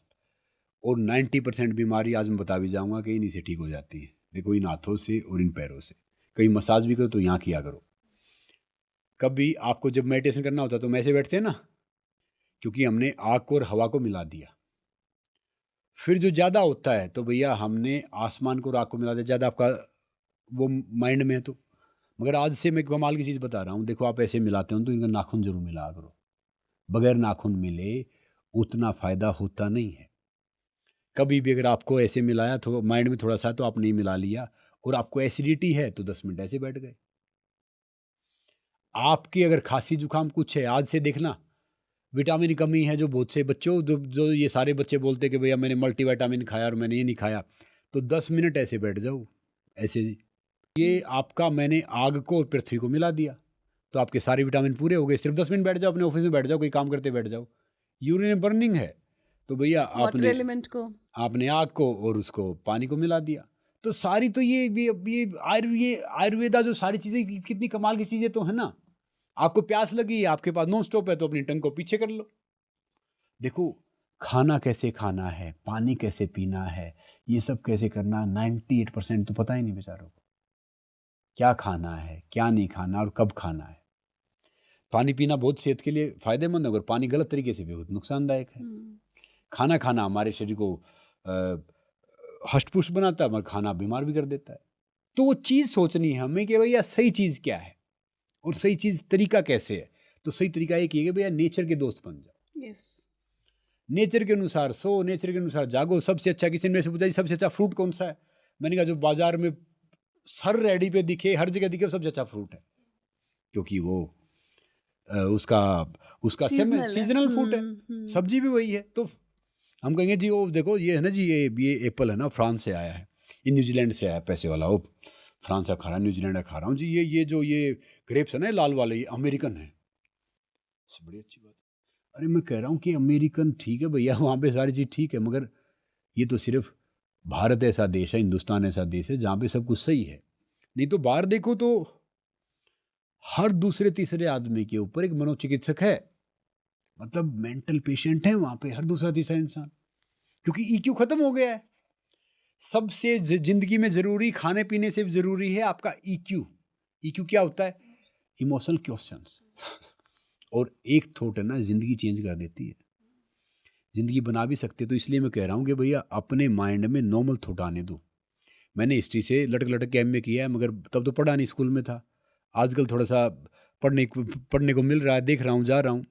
और 90% बीमारी आज मैं बता भी जाऊंगा कि इन्हीं से ठीक हो जाती है। देखो, इन हाथों से और इन पैरों से। कहीं मसाज भी करो तो यहाँ किया करो। कभी आपको जब मेडिटेशन करना होता है तो हम ऐसे बैठते हैं ना, क्योंकि हमने आग को और हवा को मिला दिया। फिर जो ज़्यादा होता है तो भैया हमने आसमान को और आग को मिला दिया। ज़्यादा आपका वो माइंड में है तो। मगर आज से मैं कमाल की चीज़ बता रहा हूँ। देखो, आप ऐसे मिलाते हो तो इनका नाखून जरूर मिला करो। बगैर नाखून मिले उतना फ़ायदा होता नहीं है। कभी भी अगर आपको ऐसे मिलाया तो माइंड में थोड़ा सा तो आप नहीं मिला लिया, और आपको एसिडिटी है तो 10 मिनट ऐसे बैठ गए। आपकी अगर खांसी जुकाम कुछ है, आज से देखना, विटामिन की कमी है जो बहुत से बच्चों, जो ये सारे बच्चे बोलते कि भैया मैंने मल्टीविटामिन खाया और मैंने ये नहीं खाया, तो 10 मिनट ऐसे बैठ जाओ ऐसे जी। ये आपका, मैंने आग को और पृथ्वी को मिला दिया तो आपके सारे विटामिन पूरे हो गए। सिर्फ 10 मिनट बैठ जाओ, अपने ऑफिस में बैठ जाओ, कोई काम करते बैठ जाओ। यूरिन बर्निंग है तो भैया वाटर एलिमेंट को आपने आग को और उसको पानी को मिला दिया। तो सारी तो ये आयुर्वेदा जो सारी चीज़ें कितनी कमाल की चीज़ें तो है ना। आपको प्यास लगी है, आपके पास नॉन स्टॉप है, तो अपनी टंग को पीछे कर लो। देखो, खाना कैसे खाना है, पानी कैसे पीना है, ये सब कैसे करना, 98% तो पता ही नहीं बेचारों को। क्या खाना है, क्या नहीं खाना और कब खाना है। पानी पीना बहुत सेहत के लिए फ़ायदेमंद है, अगर पानी गलत तरीके से भी बहुत नुकसानदायक है। खाना खाना हमारे शरीर को हष्ट-पुष्ट बनाता है, मगर खाना बीमार भी कर देता है। तो वो चीज़ सोचनी है हमें कि भैया सही चीज़ क्या है और सही चीज़ तरीका कैसे है। तो सही तरीका एक ही है कि भैया नेचर के दोस्त बन जाओ। यस। नेचर के अनुसार सो, नेचर के अनुसार जागो। सबसे अच्छा, किसी ने मेरे से पूछा जी सबसे अच्छा फ्रूट कौन सा है? मैंने कहा जो बाजार में हर रेडी पे दिखे, हर जगह दिखे, सबसे अच्छा फ्रूट है, क्योंकि वो उसका सीजनल फ्रूट है। सब्जी भी वही है। तो हम कहेंगे जी वो देखो ये है ना जी, ये एप्पल है ना, फ्रांस से आया है, ये न्यूजीलैंड से आया है, पैसे वाला। वो फ्रांस का खा रहा है, न्यूजीलैंड का खा रहा हूँ जी। ये ग्रेप्स है ना लाल वाले, ये अमेरिकन है। बड़ी अच्छी बात। अरे मैं कह रहा हूँ कि अमेरिकन ठीक है भैया, वहाँ पे सारी चीज़ ठीक है, मगर ये तो सिर्फ भारत ऐसा देश है, हिंदुस्तान ऐसा देश है जहाँ पे सब कुछ सही है। नहीं तो बाहर देखो तो हर दूसरे तीसरे आदमी के ऊपर एक मनोचिकित्सक है। मतलब मेंटल पेशेंट है वहाँ पे हर दूसरा तीसरा इंसान, क्योंकि ईक्यू खत्म हो गया है। सबसे जिंदगी में जरूरी, खाने पीने से भी जरूरी है आपका ईक्यू। ईक्यू क्या होता है? Emotional questions. और एक थॉट है ना, जिंदगी चेंज कर देती है, जिंदगी बना भी सकते। तो इसलिए मैं कह रहा हूँ कि भैया अपने माइंड में नॉर्मल थॉट आने दो। मैंने हिस्ट्री से लटक लटक के एमए किया है, मगर तब तो पढ़ा नहीं, स्कूल में था। आजकल थोड़ा सा पढ़ने को मिल रहा है, देख रहा हूँ, जा रहा हूँ।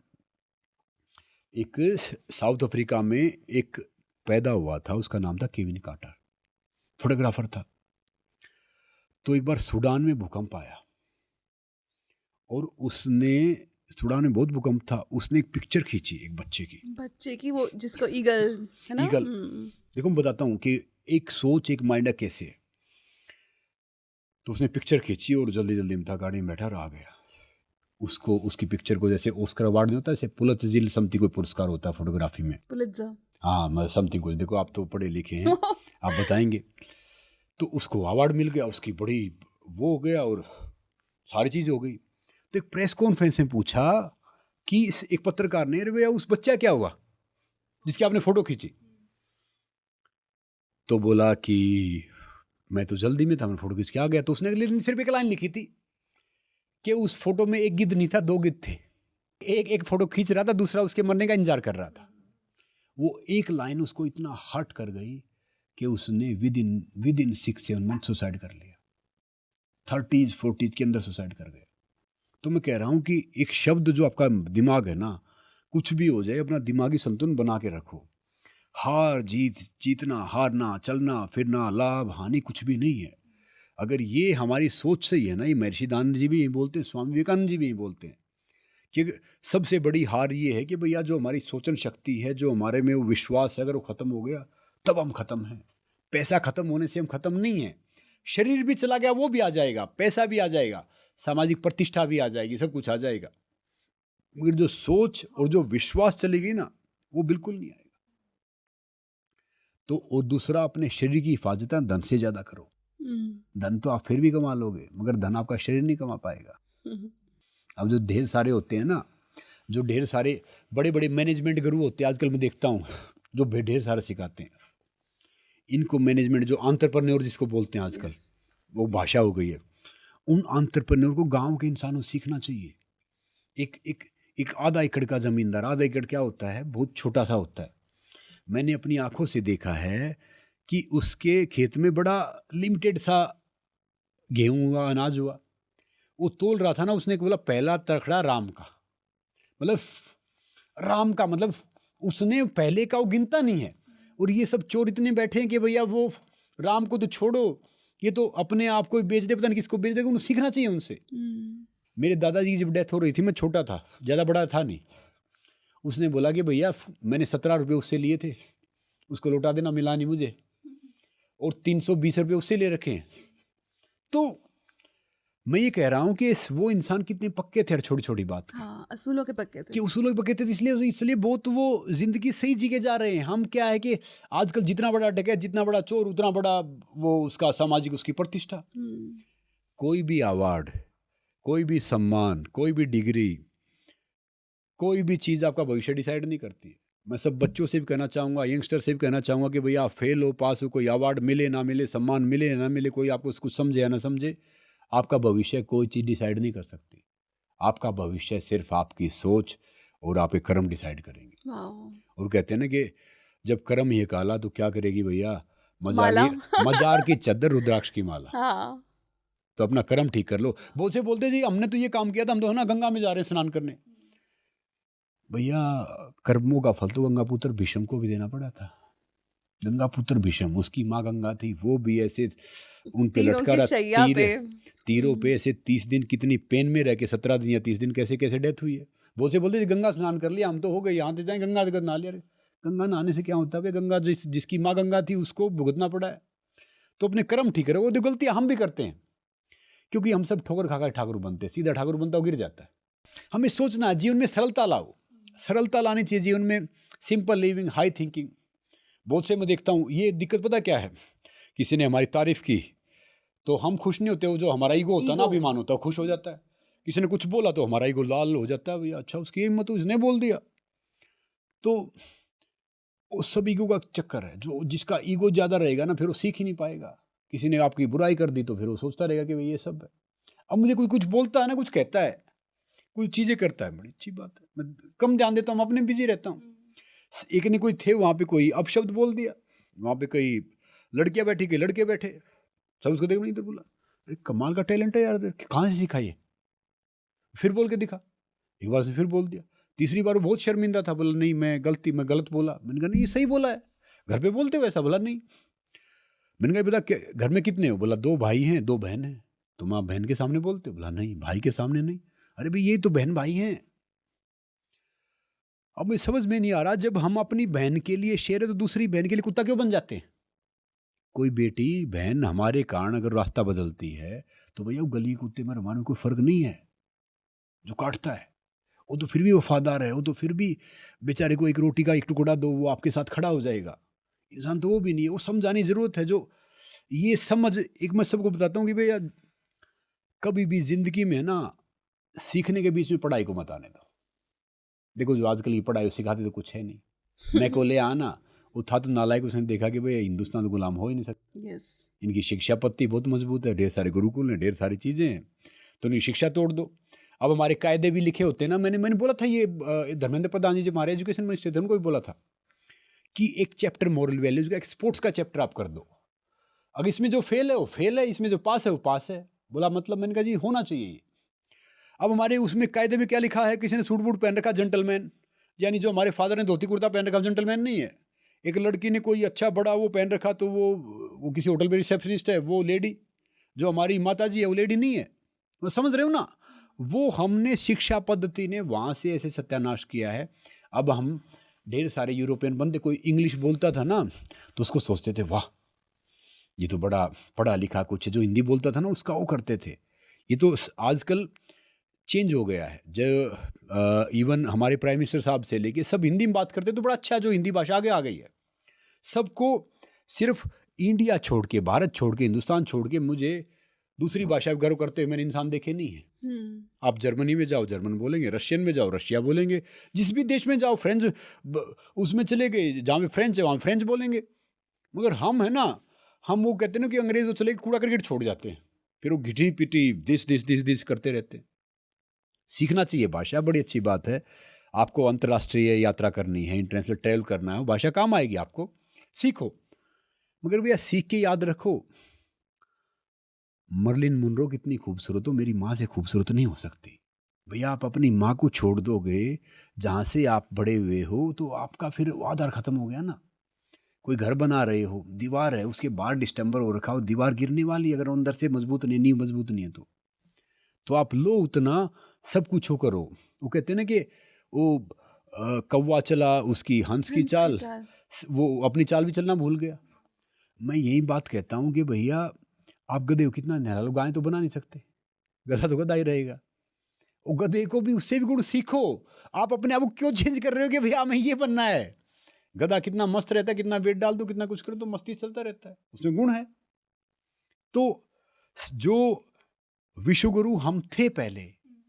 एक साउथ अफ्रीका में एक पैदा हुआ था, उसका नाम था केविन कार्टर, फोटोग्राफर था। तो एक बार सूडान में भूकंप आया और उसने, सूडान में बहुत भूकंप था, उसने एक पिक्चर खींची एक बच्चे की, वो जिसको ईगल है ना। ईगल। देखो मैं बताता हूँ कि एक सोच, एक माइंड कैसे है। तो उसने पिक्चर खींची और जल्दी जल्दी में था, गाड़ी में बैठा और आ गया। उसको, उसकी पिक्चर को जैसे ऑस्कर अवार्ड नहीं होता, जैसे पुलित्ज़र समथिंग कोई पुरस्कार होता है फोटोग्राफी में, पुलित्ज़र, हाँ मैं समथिंग कुछ, देखो आप तो पढ़े लिखे हैं आप बताएंगे। तो उसको अवार्ड मिल गया, उसकी बड़ी वो हो गया और सारी चीज़ हो गई। तो एक प्रेस कॉन्फ्रेंस में पूछा कि एक पत्रकार ने, अरे भैया उस बच्चा क्या हुआ जिसकी आपने फोटो खींची? तो बोला कि मैं तो जल्दी में था, मैं फोटो खींच के आ गया। तो उसने अगले दिन सिर्फ एक लाइन लिखी थी कि उस फोटो में एक गिद्ध नहीं था, 2 गिद्ध थे। एक फोटो खींच रहा था, दूसरा उसके मरने का इंतजार कर रहा था। वो एक लाइन उसको इतना हर्ट कर गई कि उसने विद इन 6-7 मंथ सुसाइड कर लिया। 30s 40s के अंदर सुसाइड कर गया। तो मैं कह रहा हूँ कि एक शब्द जो आपका दिमाग है ना, कुछ भी हो जाए, अपना दिमागी संतुलन बना के रखो। हार जीत, जीतना हारना, चलना फिरना, लाभ हानि कुछ भी नहीं है। अगर ये हमारी सोच सही है ना, ये महर्षि दानंद जी भी यही बोलते हैं, स्वामी विवेकानंद जी भी यही बोलते हैं कि सबसे बड़ी हार ये है कि भैया जो हमारी सोचन शक्ति है, जो हमारे में वो विश्वास है, अगर वो ख़त्म हो गया तब हम ख़त्म हैं। पैसा ख़त्म होने से हम ख़त्म नहीं हैं। शरीर भी चला गया वो भी आ जाएगा, पैसा भी आ जाएगा, सामाजिक प्रतिष्ठा भी आ जाएगी, सब कुछ आ जाएगा, मगर जो सोच और जो विश्वास चलेगी ना, वो बिल्कुल नहीं आएगा। तो और दूसरा, अपने शरीर की हिफाजत धन से ज़्यादा करो। धन तो आप फिर भी कमा लोगे, मगर धन आपका शरीर नहीं कमा पाएगा। अब जो ढेर सारे होते हैं ना, जो ढेर सारे बड़े बड़े मैनेजमेंट गुरु होते हैं आजकल मैं देखता हूँ, जो ढेर सारे सिखाते हैं इनको मैनेजमेंट, जो एंटरप्रेन्योर जिसको बोलते हैं आजकल, वो भाषा हो गई है। उन एंटरप्रेन्योर को गांव के इंसानों सीखना चाहिए। एक आधा एकड़ का जमींदार, आधा एकड़ क्या होता है, बहुत छोटा सा होता है। मैंने अपनी आंखों से देखा है कि उसके खेत में बड़ा लिमिटेड सा गेहूं हुआ, अनाज हुआ। वो तोल रहा था ना, उसने बोला पहला तड़खड़ा राम का, मतलब राम का मतलब उसने पहले का वो गिनता नहीं है। और ये सब चोर इतने बैठे हैं कि भैया वो राम को तो छोड़ो, ये तो अपने आप को बेच दे, पता नहीं किसको बेच देगा। उन्हें सीखना चाहिए उनसे। मेरे दादाजी की जब डेथ हो रही थी, मैं छोटा था, ज़्यादा बड़ा था नहीं। उसने बोला कि भैया मैंने 17 रुपये उससे लिए थे, उसको लौटा देना, मिला नहीं मुझे, और 320 रुपये उससे ले रखे हैं। तो मैं ये कह रहा हूँ कि वो इंसान कितने पक्के थे हर छोटी छोटी बात हाँ, असूलों के पक्के थे कि उसूलों के पक्के थे, इसलिए बहुत वो जिंदगी सही जी के जा रहे हैं। हम क्या है कि आजकल जितना बड़ा डकैत, जितना बड़ा चोर, उतना बड़ा वो उसका सामाजिक उसकी प्रतिष्ठा। कोई भी अवार्ड, कोई भी सम्मान, कोई भी डिग्री, कोई भी चीज़ आपका भविष्य डिसाइड नहीं करती है। मैं सब बच्चों से भी कहना चाहूँगा, यंगस्टर से भी कहना चाहूँगा कि भैया आप फेल हो, पास हो, कोई अवार्ड मिले ना मिले, सम्मान मिले ना मिले, कोई आपको कुछ समझे या ना समझे, आपका भविष्य कोई चीज़ डिसाइड नहीं कर सकती। आपका भविष्य सिर्फ आपकी सोच और आपके कर्म डिसाइड करेंगे। और कहते हैं ना कि जब कर्म ही काला तो क्या करेगी भैया, मजार की चद्दर रुद्राक्ष की माला। हाँ। तो अपना कर्म ठीक कर लो। बहुत से बोलते जी हमने तो ये काम किया था, हम तो है ना गंगा में जा रहे हैं स्नान करने। भैया कर्मों का फल तो गंगापुत्र भीष्म को भी देना पड़ा था। गंगापुत्र भीष्म, उसकी माँ गंगा थी, वो भी ऐसे उन पे लटका रहा तीरों पे ऐसे 30 दिन, कितनी पेन में रह के 17 दिन या 30 दिन कैसे कैसे डेथ हुई है। बहुत से बोलते गंगा स्नान कर लिया, हम तो हो गए, यहाँ से जाए गंगा से नहा लिया। गंगा नहाने से क्या होता है? गंगा जिसकी माँ गंगा थी उसको भुगतना पड़ा है। तो अपने कर्म ठीक करो। वो तो गलतियाँ हम भी करते हैं, क्योंकि हम सब ठोकर खाकर ठाकुर बनते हैं। सीधा ठाकुर बनता हो गिर जाता है। हमें सोचना है, जीवन में सरलता लाओ, सरलता लानी चाहिए जीवन में, सिंपल लिविंग, हाई थिंकिंग। बहुत से मैं देखता हूँ ये दिक्कत पता क्या है, किसी ने हमारी तारीफ की तो हम खुश नहीं होते, वो जो हमारा ईगो होता है ना, अभिमान होता है, खुश हो जाता है। किसी ने कुछ बोला तो हमारा ईगो लाल हो जाता है, भैया अच्छा उसकी हिम्मत तो इसने बोल दिया। तो वो सब ईगो का चक्कर है। जो जिसका ईगो ज़्यादा रहेगा ना, फिर वो सीख ही नहीं पाएगा। किसी ने आपकी बुराई कर दी तो फिर वो सोचता रहेगा कि भाई ये सब है। अब मुझे कोई कुछ बोलता है ना, कुछ कहता है, कुछ चीज़ें करता है, बड़ी अच्छी बात है, मैं कम ध्यान देता हूँ, अपने बिजी रहता हूँ। एक ने कोई थे वहाँ पे, कोई अपशब्द बोल दिया, वहाँ पे कई लड़कियाँ बैठी, कई लड़के बैठे, सब उसको देख नहीं तो बोला अरे कमाल का टैलेंट है यार, कहाँ से सीखा ये? फिर बोल के दिखा, एक बार से फिर बोल दिया, तीसरी बार वो बहुत शर्मिंदा था, बोला नहीं मैं गलत बोला। मैंने कहा नहीं ये सही बोला है, घर पे बोलते हो ऐसा? बोला नहीं। मैंने कहा बेटा घर में कितने हो? बोला 2 भाई हैं 2 बहन हैं। तुम आप बहन के सामने बोलते हो? बोला नहीं भाई के सामने नहीं। अरे भाई ये तो बहन भाई हैं। अब मुझे समझ में नहीं आ रहा, जब हम अपनी बहन के लिए शेर है तो दूसरी बहन के लिए कुत्ता क्यों बन जाते हैं? कोई बेटी बहन हमारे कारण अगर रास्ता बदलती है तो भैया वो गली कुत्ते में हमारे में कोई फर्क नहीं है। जो काटता है वो तो फिर भी वफादार है, वो तो फिर भी बेचारे को एक रोटी का एक टुकड़ा दो वो आपके साथ खड़ा हो जाएगा। इंसान तो वो भी नहीं है, वो समझाने की जरूरत है। जो ये समझ, एक मैं सबको बताता हूँ कि भैया कभी भी जिंदगी में ना सीखने के बीच में पढ़ाई को मत आने दो। देखो जो आजकल की पढ़ाई सिखाती तो कुछ है नहीं। मैं को ले आना वो था तो नालायक, उसने देखा कि भाई हिंदुस्तान तो गुलाम हो ही नहीं सकता, यस। इनकी शिक्षा पत्ती बहुत मजबूत है, ढेर सारे गुरुकुल हैं, ढेर सारी चीज़ें हैं, तो इनकी शिक्षा तोड़ दो। अब हमारे कायदे भी लिखे होते हैं ना, मैंने बोला था ये धर्मेंद्र प्रधान जी जो हमारे एजुकेशन मिनिस्टर थे उनको भी बोला था कि एक चैप्टर मॉरल वैल्यूज का, एक स्पोर्ट्स का चैप्टर आप कर दो। अगर इसमें जो फेल है वो फेल है, इसमें जो पास है वो पास है। बोला मतलब, मैंने कहा जी होना चाहिए ये। अब हमारे उसमें कायदे में क्या लिखा है, किसी ने सूट बूट पहन रखा जेंटलमैन, यानी जो हमारे फादर ने धोती कुर्ता पहन रखा जेंटलमैन नहीं है। एक लड़की ने कोई अच्छा बड़ा वो पहन रखा तो वो किसी होटल में रिसेप्शनिस्ट है, वो लेडी। जो हमारी माता जी है वो लेडी नहीं है। वो समझ रहे हो ना, वो हमने शिक्षा पद्धति ने वहाँ से ऐसे सत्यानाश किया है। अब हम ढेर सारे यूरोपियन बंदे, कोई इंग्लिश बोलता था ना तो उसको सोचते थे वाह ये तो बड़ा पढ़ा लिखा कुछ है, जो हिंदी बोलता था ना उसका वो करते थे। ये तो आजकल चेंज हो गया है, जो इवन हमारे प्राइम मिनिस्टर साहब से लेके सब हिंदी में बात करते, तो बड़ा अच्छा जो हिंदी भाषा आगे आ गई है। सबको सिर्फ इंडिया छोड़ के, भारत छोड़ के, हिंदुस्तान छोड़ के मुझे दूसरी भाषा पर गर्व करते हुए मैंने इंसान देखे नहीं है। आप जर्मनी में जाओ जर्मन बोलेंगे, रशियन में जाओ रशिया बोलेंगे, जिस भी देश में जाओ फ्रेंच उसमें चले गए, जहाँ पे फ्रेंच है वहाँ फ्रेंच बोलेंगे। मगर हम है ना, हम वो कहते हैं ना कि अंग्रेज वो चले कूड़ा क्रिकेट छोड़ जाते हैं, फिर वो घिटी पिटी दिस करते रहते हैं। सीखना चाहिए भाषा, बड़ी अच्छी बात है। आपको अंतर्राष्ट्रीय यात्रा करनी है, इंटरनेशनल ट्रैवल करना है, भाषा काम आएगी आपको, सीखो। मगर भैया सीख के याद रखो, मर्लिन मुनरो कितनी खूबसूरत हो, मेरी माँ से खूबसूरत नहीं हो सकती। भैया आप अपनी माँ को छोड़ दोगे जहाँ से आप बड़े हुए हो, तो आपका फिर आधार खत्म हो गया ना। कोई घर बना रहे हो, दीवार है, उसके बाहर डिस्टेंबर हो रखा हो, दीवार गिरने वाली, अगर अंदर से मजबूत नहीं, नींव मजबूत नहीं है तो आप लो उतना, सब कुछ हो करो। वो कहते हैं ना कि वो कौवा चला उसकी हंस की चाल, वो अपनी चाल भी चलना भूल गया। मैं यही बात कहता हूँ कि भैया आप गधे को कितना निहारा लो, गाय तो बना नहीं सकते, गधा तो गधा ही रहेगा। वो गधे को भी उससे भी गुण सीखो। आप अपने आप को क्यों चेंज कर रहे हो कि भैया हमें ये बनना है। गधा कितना मस्त रहता है, कितना वेट डाल दो, कितना कुछ करो तो मस्ती चलता रहता है, उसमें गुण है। तो जो विश्व गुरु हम थे पहले,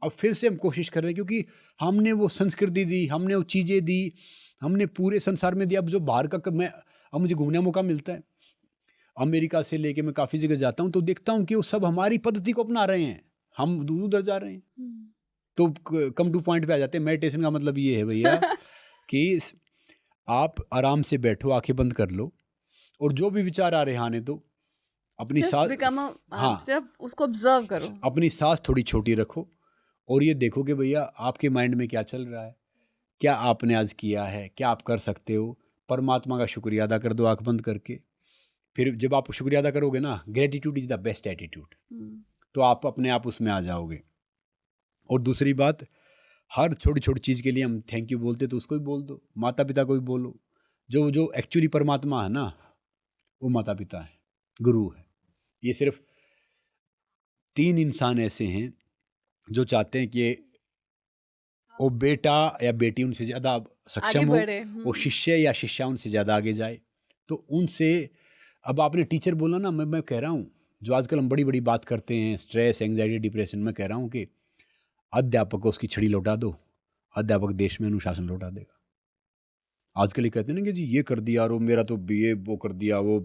अब फिर से हम कोशिश कर रहे हैं, क्योंकि हमने वो संस्कृति दी, हमने वो चीज़ें दी, हमने पूरे संसार में दिया। अब जो बाहर का अब मुझे घूमने का मौका मिलता है, अमेरिका से लेके मैं काफ़ी जगह जाता हूँ, तो देखता हूँ कि वो सब हमारी पद्धति को अपना रहे हैं, हम दूर उधर जा रहे हैं। तो कम टू पॉइंट पे आ जाते हैं। मेडिटेशन का मतलब ये है भैया कि आप आराम से बैठो, आंखें बंद कर लो, और जो भी विचार आ रहे हैं आने दो, अपनी सांस, हाँ, सिर्फ उसको ऑब्जर्व करो, अपनी सांस थोड़ी छोटी रखो, और ये देखो कि भैया आपके माइंड में क्या चल रहा है, क्या आपने आज किया है, क्या आप कर सकते हो। परमात्मा का शुक्रिया अदा कर दो आंख बंद करके। फिर जब आप शुक्रिया अदा करोगे ना, gratitude is the best attitude, तो आप अपने आप उसमें आ जाओगे। और दूसरी बात, हर छोटी छोटी चीज़ के लिए हम थैंक यू बोलते, तो उसको भी बोल दो, माता पिता को भी बोलो। जो एक्चुअली परमात्मा है ना, वो माता पिता है, गुरु है। ये सिर्फ 3 इंसान ऐसे हैं जो चाहते हैं कि वो बेटा या बेटी उनसे ज़्यादा सक्षम हो, वो शिष्य या शिष्या उनसे ज़्यादा आगे जाए। तो उनसे, अब आपने टीचर बोला ना, मैं कह रहा हूँ, जो आजकल हम बड़ी बड़ी बात करते हैं, स्ट्रेस, एंग्जाइटी, डिप्रेशन, मैं कह रहा हूँ कि अध्यापक को उसकी छड़ी लौटा दो, अध्यापक देश में अनुशासन लौटा देगा। आजकल ये कहते हैं ना कि जी ये कर दिया, और मेरा तो ये वो कर दिया, वो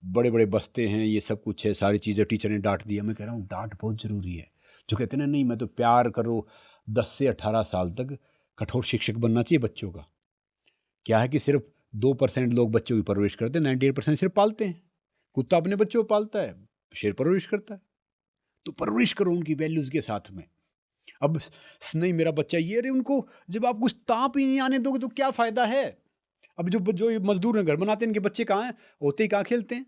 बड़े बड़े बस्ते हैं, ये सब कुछ है, सारी चीज़ें टीचर ने डांट दिया। मैं कह रहा हूँ डांट बहुत ज़रूरी है। जो कहते हैं ना, नहीं मैं तो प्यार करो, 10 से 18 साल तक कठोर शिक्षक बनना चाहिए बच्चों का। क्या है कि सिर्फ 2% लोग बच्चों की परवरिश करते हैं, 98% सिर्फ पालते हैं। कुत्ता अपने बच्चों को पालता है, शेर परवरिश करता है। तो परवरिश करो उनकी वैल्यूज़ के साथ में। अब नहीं मेरा बच्चा ये, अरे उनको जब आप कुछ ताप ही नहीं आने दोगे तो क्या फ़ायदा है। अब जो मजदूर घर बनाते हैं, इनके बच्चे कहाँ हैं, होते ही कहाँ खेलते हैं,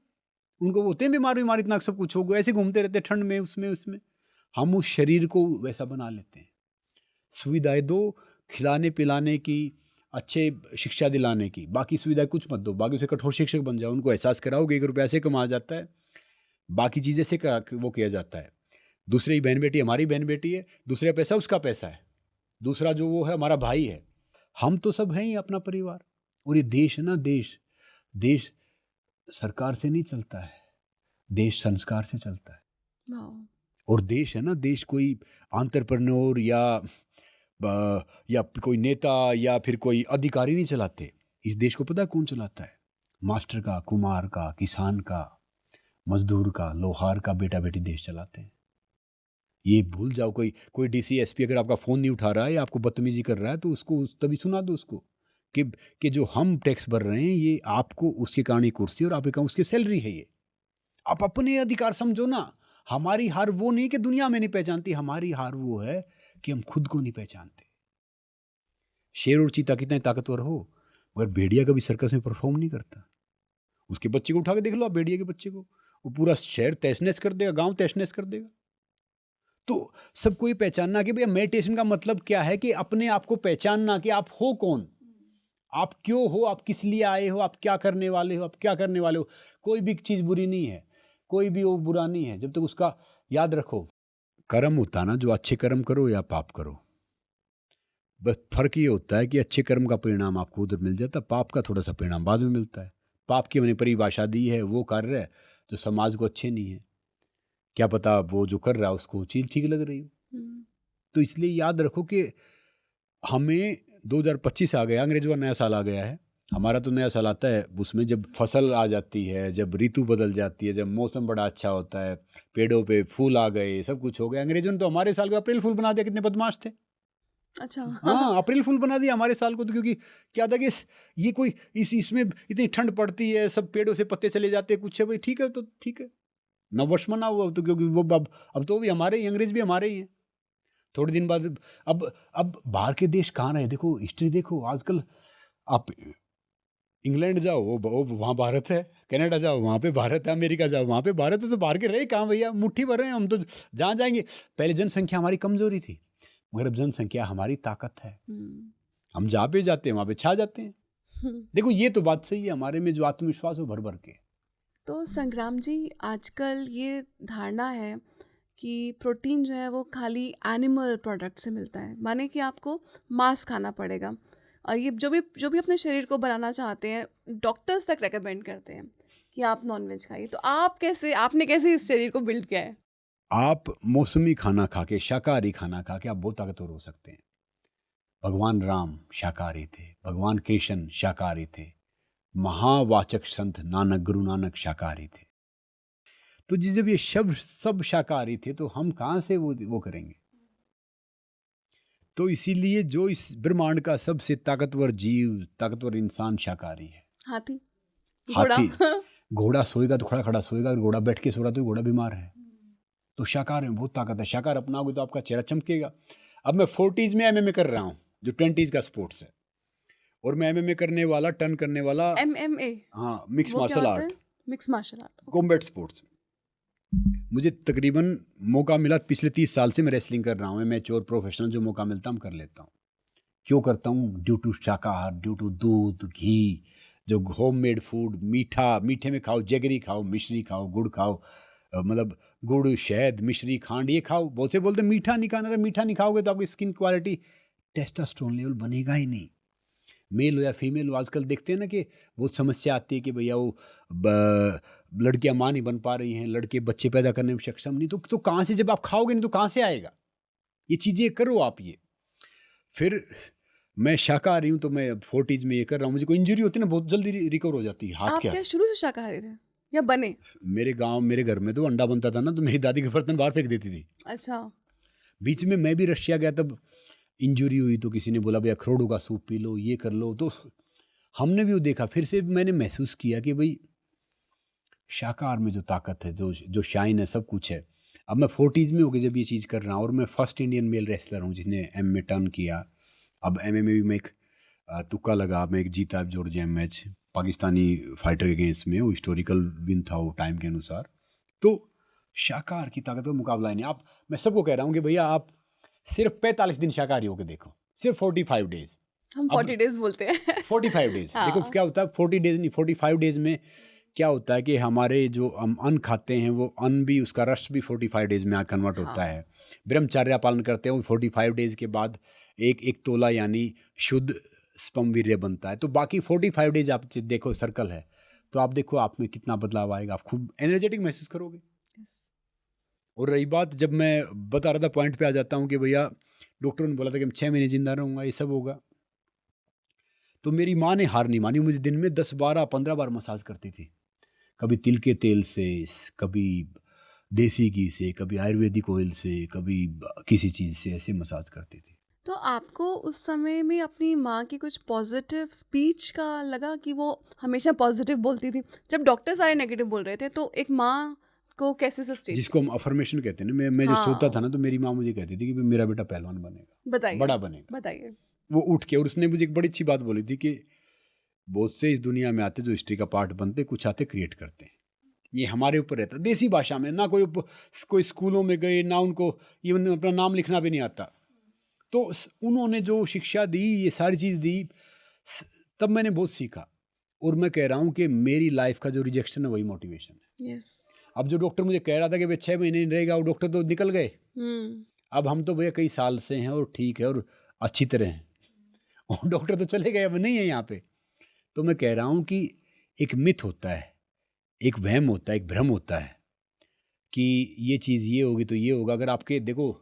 उनको होते हैं बीमार, इतना सब कुछ हो गया, ऐसे घूमते रहते हैं ठंड में, उसमें। हम उस शरीर को वैसा बना लेते हैं। सुविधाएं दो, खिलाने पिलाने की, अच्छे शिक्षा दिलाने की, बाकी सुविधाएं कुछ मत दो। बाकी उसे कठोर शिक्षक बन जाओ, उनको एहसास कराओगे 1 रुपया ऐसे कमाया जाता है, बाकी चीज़ें से वो किया जाता है। दूसरे की बहन बेटी हमारी बहन बेटी है, दूसरे पैसा उसका पैसा है, दूसरा जो वो है हमारा भाई है। हम तो सब हैं ही अपना परिवार। और ये देश है ना, देश सरकार से नहीं चलता है, देश संस्कार से चलता है। और देश है ना, देश कोई एंटरप्रेन्योर या कोई नेता या फिर कोई अधिकारी नहीं चलाते। इस देश को पता है कौन चलाता है? मास्टर का, कुम्हार का, किसान का, मजदूर का, लोहार का बेटा बेटी देश चलाते हैं। ये भूल जाओ। कोई डीसीएसपी अगर आपका फ़ोन नहीं उठा रहा है या आपको बदतमीजी कर रहा है तो उसको तभी सुना दो उसको कि जो हम टैक्स भर रहे हैं ये आपको उसके कारण ही कुर्सी और आपके कारण उसकी सैलरी है। ये आप अपने अधिकार समझो ना। हमारी हार वो नहीं कि दुनिया में नहीं पहचानती, हमारी हार वो है कि हम खुद को नहीं पहचानते। शेर और चीता कितने ताकतवर हो, मगर भेड़िया कभी सर्कस में परफॉर्म नहीं करता। उसके बच्चे को उठा के देख लो आप, भेड़िया के बच्चे को, वो पूरा शहर तहस नहस कर देगा, गांव तहस नहस कर देगा। तो सबको ये पहचानना कि भैया मेडिटेशन का मतलब क्या है कि अपने आप को पहचानना कि आप हो कौन, आप क्यों हो, आप किस लिए आए हो, आप क्या करने वाले हो, आप क्या करने वाले हो। कोई भी चीज़ बुरी नहीं है, कोई भी वो बुरा नहीं है जब तक उसका याद रखो। कर्म होता ना, जो अच्छे कर्म करो या पाप करो, बस फर्क ये होता है कि अच्छे कर्म का परिणाम आपको उधर मिल जाता है, पाप का थोड़ा सा परिणाम बाद में मिलता है। पाप की मैंने परिभाषा दी है वो कार्य है जो समाज को अच्छे नहीं है। क्या पता वो जो कर रहा है उसको चीज़ ठीक लग रही हो। तो इसलिए याद रखो कि हमें 2025 आ गया, अंग्रेजों का नया साल आ गया है। हमारा तो नया साल आता है उसमें जब फसल आ जाती है, जब ऋतु बदल जाती है, जब मौसम बड़ा अच्छा होता है, पेड़ों पे फूल आ गए, सब कुछ हो गया। अंग्रेजों ने तो हमारे साल को अप्रैल फूल बना दिया, कितने बदमाश थे। अच्छा। हाँ, अप्रैल फूल बना दिया हमारे साल को। तो क्योंकि क्या था कि ये कोई इसमें इतनी ठंड पड़ती है, सब पेड़ों से पत्ते चले जाते हैं, कुछ है भाई, ठीक है तो ठीक है, नववर्ष मना हुआ तो, क्योंकि वो अब तो भी हमारे ही, अंग्रेज भी हमारे ही हैं। थोड़े दिन बाद अब बाहर के देश कहाँ रहे, देखो हिस्ट्री देखो। आजकल आप इंग्लैंड जाओ वो वहाँ भारत है, कनाडा जाओ वहाँ पे भारत है, अमेरिका जाओ वहाँ पे भारत है। तो बाहर के रहे कहाँ भैया, मुट्ठी भर रहे हैं हम तो, जहाँ जाएंगे। पहले जनसंख्या हमारी कमजोरी थी, मगर अब जनसंख्या हमारी ताकत है। हम जहाँ पे जाते हैं वहाँ पे छा जाते हैं। देखो ये तो बात सही है, हमारे में जो आत्मविश्वास है वो भर भर के। तो संग्राम जी, आजकल ये धारणा है कि प्रोटीन जो है वो खाली एनिमल प्रोडक्ट से मिलता है, माने कि आपको मांस खाना पड़ेगा। और ये जो भी अपने शरीर को बनाना चाहते हैं, डॉक्टर्स तक रेकमेंड करते हैं कि आप नॉनवेज खाइए। तो आपने कैसे इस शरीर को बिल्ड किया है? आप मौसमी खाना खा के, शाकाहारी खाना खा के आप बहुत ताकतवर हो सकते हैं। भगवान राम शाकाहारी थे, भगवान कृष्ण शाकाहारी थे, महावाचक संत नानक, गुरु नानक शाकाहारी थे। तो जब ये सब शाकाहारी थे तो हम कहाँ से वो करेंगे। तो इसीलिए जो इस ब्रह्मांड का सबसे ताकतवर जीव, ताकतवर इंसान शाकाहारी है। हाथी, हाथी, घोड़ा सोएगा तो खड़ा खड़ा सोएगा, और घोड़ा बैठ के सो रहा तो घोड़ा बीमार है। तो शाकाहार में बहुत ताकत है। शाकाहार अपनाओगे तो आपका चेहरा चमकेगा। अब मैं 40s में MMA कर रहा हूँ, जो 20s का स्पोर्ट्स है, और मैं MMA करने वाला, टर्न करने वाला, MMA, हाँ, mix martial art, mix martial art, combat sports. मुझे तकरीबन मौका मिला, पिछले 30 साल से मैं रेसलिंग कर रहा हूँ, मैच्योर प्रोफेशनल, जो मौका मिलता हम कर लेता हूँ। क्यों करता हूँ? ड्यू टू शाकाहार, ड्यू टू दूध, घी, जो होममेड फूड, मीठे में खाओ, जगरी खाओ, मिश्री खाओ, गुड़ खाओ, मतलब गुड़, शहद, मिश्री, खांड, ये खाओ। बहुत से बोलते मीठा नहीं खाना, अगर मीठा नहीं खाओगे तो आपकी स्किन क्वालिटी, टेस्टोस्टेरोन लेवल बनेगा ही नहीं। मेल हो या फीमेल हो, आजकल देखते हैं ना कि बहुत समस्या आती है कि भैया वो लड़कियां माँ नहीं बन पा रही हैं, लड़के बच्चे पैदा करने में सक्षम नहीं। तो कहाँ से, जब आप खाओगे नहीं तो कहाँ से आएगा? ये चीज़ें करो आप। ये फिर मैं शाकाहारी हूँ, तो मैं 40s में ये कर रहा हूँ। मुझे कोई इंजरी होती है ना, बहुत जल्दी रिकवर हो जाती है। हाथ आप क्या शुरू से शाकाहारी थे या बने? मेरे गांव, मेरे घर में तो अंडा बनता था ना, तो मेरी दादी के बर्तन बाहर फेंक देती थी। अच्छा। बीच में मैं भी रशिया गया, तब इंजरी हुई तो किसी ने बोला भैया अखरोटों का सूप पी लो, ये कर लो। तो हमने भी वो देखा, फिर से मैंने महसूस किया कि भाई शाकाहार में जो ताकत है, जो शाइन है, सब कुछ है। अब मैं 40s में होकर जब ये चीज़ कर रहा हूँ, और मैं फर्स्ट इंडियन मेल रेसलर हूँ जिसने MMA टर्न किया। अब MMA में भी मैं एक तुक्का लगा, मैं एक जीता जॉर्जिया मैच पाकिस्तानी फाइटर के अगेंस्ट में, वो हिस्टोरिकल विन था वो टाइम के अनुसार। तो शाकाहार की ताकत का मुकाबला ही नहीं। मैं सबको कह रहा हूँ कि भैया आप सिर्फ 45 दिन शाकाहारी होकर देखो, सिर्फ 45 डेज। हम 40 डेज बोलते हैं। 45 डेज। देखो क्या होता है, 40 डेज नहीं, 45 डेज में क्या होता है कि हमारे जो हम अन्न खाते हैं, वो अन्न भी, उसका रस भी 45 डेज में कन्वर्ट होता है। ब्रह्मचर्या पालन करते हैं, वो 45 डेज के बाद एक तोला यानी शुद्ध स्पर्म वीर्य बनता है। तो बाकी 45 डेज आप देखो, सर्कल है, तो आप देखो आप में कितना बदलाव आएगा, आप खूब एनर्जेटिक महसूस करोगे। और रही बात, जब मैं बता रहा था, पॉइंट पे आ जाता हूँ कि भैया डॉक्टर ने बोला था कि मैं 6 महीने जिंदा रहूँगा, ये सब होगा। तो मेरी माँ ने हार नहीं मानी, मुझे दिन में 10 12 15 बार मसाज करती थी, कभी तिल के तेल से, कभी देसी घी से, कभी आयुर्वेदिक ऑयल से, कभी किसी चीज़ से, ऐसे मसाज करती थी। तो आपको उस समय में अपनी माँ की कुछ पॉजिटिव स्पीच का लगा कि वो हमेशा पॉजिटिव बोलती थी? जब डॉक्टर सारे नेगेटिव बोल रहे थे तो एक माँ को कैसे सस्टेन? जिसको हम अफर्मेशन कहते हैं ना, मैं जब सोता था हाँ, ना तो मेरी माँ मुझे कहती थी कि मेरा बेटा पहलवान बनेगा, बताइए, बड़ा बनेगा। बताइए। वो उठ के, और उसने मुझे एक बड़ी अच्छी बात बोली थी कि बहुत से इस दुनिया में आते जो हिस्ट्री का पार्ट बनते, कुछ आते क्रिएट करते हैं। ये हमारे ऊपर रहता, देसी भाषा में, ना कोई स्कूलों में गए, ना उनको इवन अपना नाम लिखना भी नहीं आता। तो उन्होंने जो शिक्षा दी, ये सारी चीज़ दी, तब मैंने बहुत सीखा। और मैं कह रहा हूँ कि मेरी लाइफ का जो रिजेक्शन है वही मोटिवेशन है। यस। अब जो डॉक्टर मुझे कह रहा था कि भाई 6 महीने नहीं रहेगा, वो डॉक्टर तो निकल गए। अब हम तो भैया कई साल से हैं और ठीक है और अच्छी तरह हैं, और डॉक्टर तो चले गए, अब नहीं है यहाँ पे। तो मैं कह रहा हूँ कि एक मिथ होता है, एक वहम होता है, एक भ्रम होता है कि ये चीज़ ये होगी तो ये होगा। अगर आपके देखो,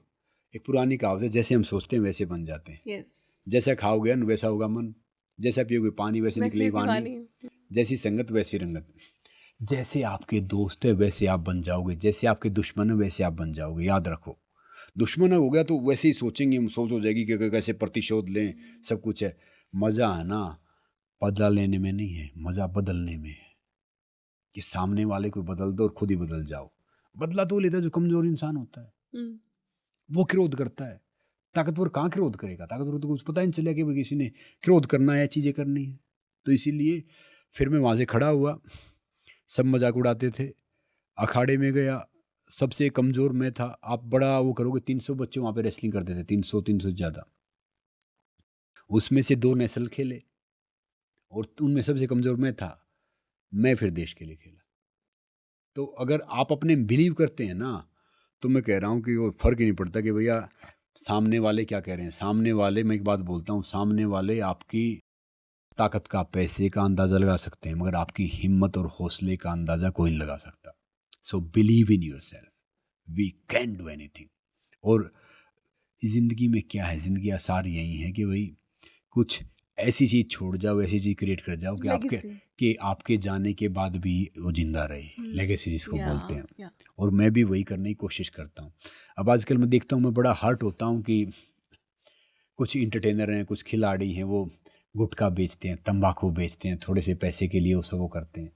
एक पुरानी कहावत है, जैसे हम सोचते हैं वैसे बन जाते हैं। यस। जैसा खाओगे अन्न वैसा होगा मन, जैसा पियोगे पानी वैसे वैसे निकलेगी की वाणी, वाणी। जैसी संगत वैसी रंगत। जैसे आपके दोस्त है वैसे आप बन जाओगे, जैसे आपके दुश्मन है वैसे आप बन जाओगे। याद रखो, दुश्मन हो गया तो वैसे ही सोचेंगे, हम सोच हो जाएगी कि कैसे प्रतिशोध लें, सब कुछ है। मज़ा है ना बदला लेने में नहीं है, मज़ा बदलने में है, कि सामने वाले को बदल दो और खुद ही बदल जाओ। बदला तो लेता है जो कमज़ोर इंसान होता है, वो क्रोध करता है। ताकतवर कहाँ क्रोध करेगा? ताकतवर तो कुछ पता ही नहीं चलेगा कि भाई किसी ने क्रोध करना है, चीज़ें करनी है। तो इसीलिए फिर मैं वहाँ से खड़ा हुआ, सब मजाक उड़ाते थे, अखाड़े में गया, सबसे कमज़ोर मैं था। आप बड़ा वो करोगे, 300 बच्चे वहाँ पे रेसलिंग करते थे, 300 से ज़्यादा। उसमें से 2 नेशनल खेले और उनमें सबसे कमज़ोर मैं था। मैं फिर देश के लिए खेला। तो अगर आप अपने बिलीव करते हैं ना, तो मैं कह रहा हूँ कि वो फ़र्क ही नहीं पड़ता कि भैया सामने वाले क्या कह रहे हैं। सामने वाले, मैं एक बात बोलता हूँ, सामने वाले आपकी ताकत का, पैसे का अंदाज़ा लगा सकते हैं, मगर आपकी हिम्मत और हौसले का अंदाज़ा कोई नहीं लगा सकता। So believe in yourself, we can do anything. और ज़िंदगी में क्या है, ज़िंदगी का सार यही है कि भाई कुछ ऐसी चीज़ छोड़ जाओ, ऐसी चीज़ क्रिएट कर जाओ कि आपके जाने के बाद भी वो जिंदा रहे। लेगेसी जिसको बोलते हैं। और मैं भी वही करने की कोशिश करता हूँ। अब आजकल मैं देखता हूँ, मैं बड़ा हर्ट होता हूँ कि कुछ इंटरटेनर हैं, कुछ खिलाड़ी हैं, वो गुटखा बेचते हैं, तंबाकू बेचते हैं, थोड़े से पैसे के लिए वो सब वो करते हैं।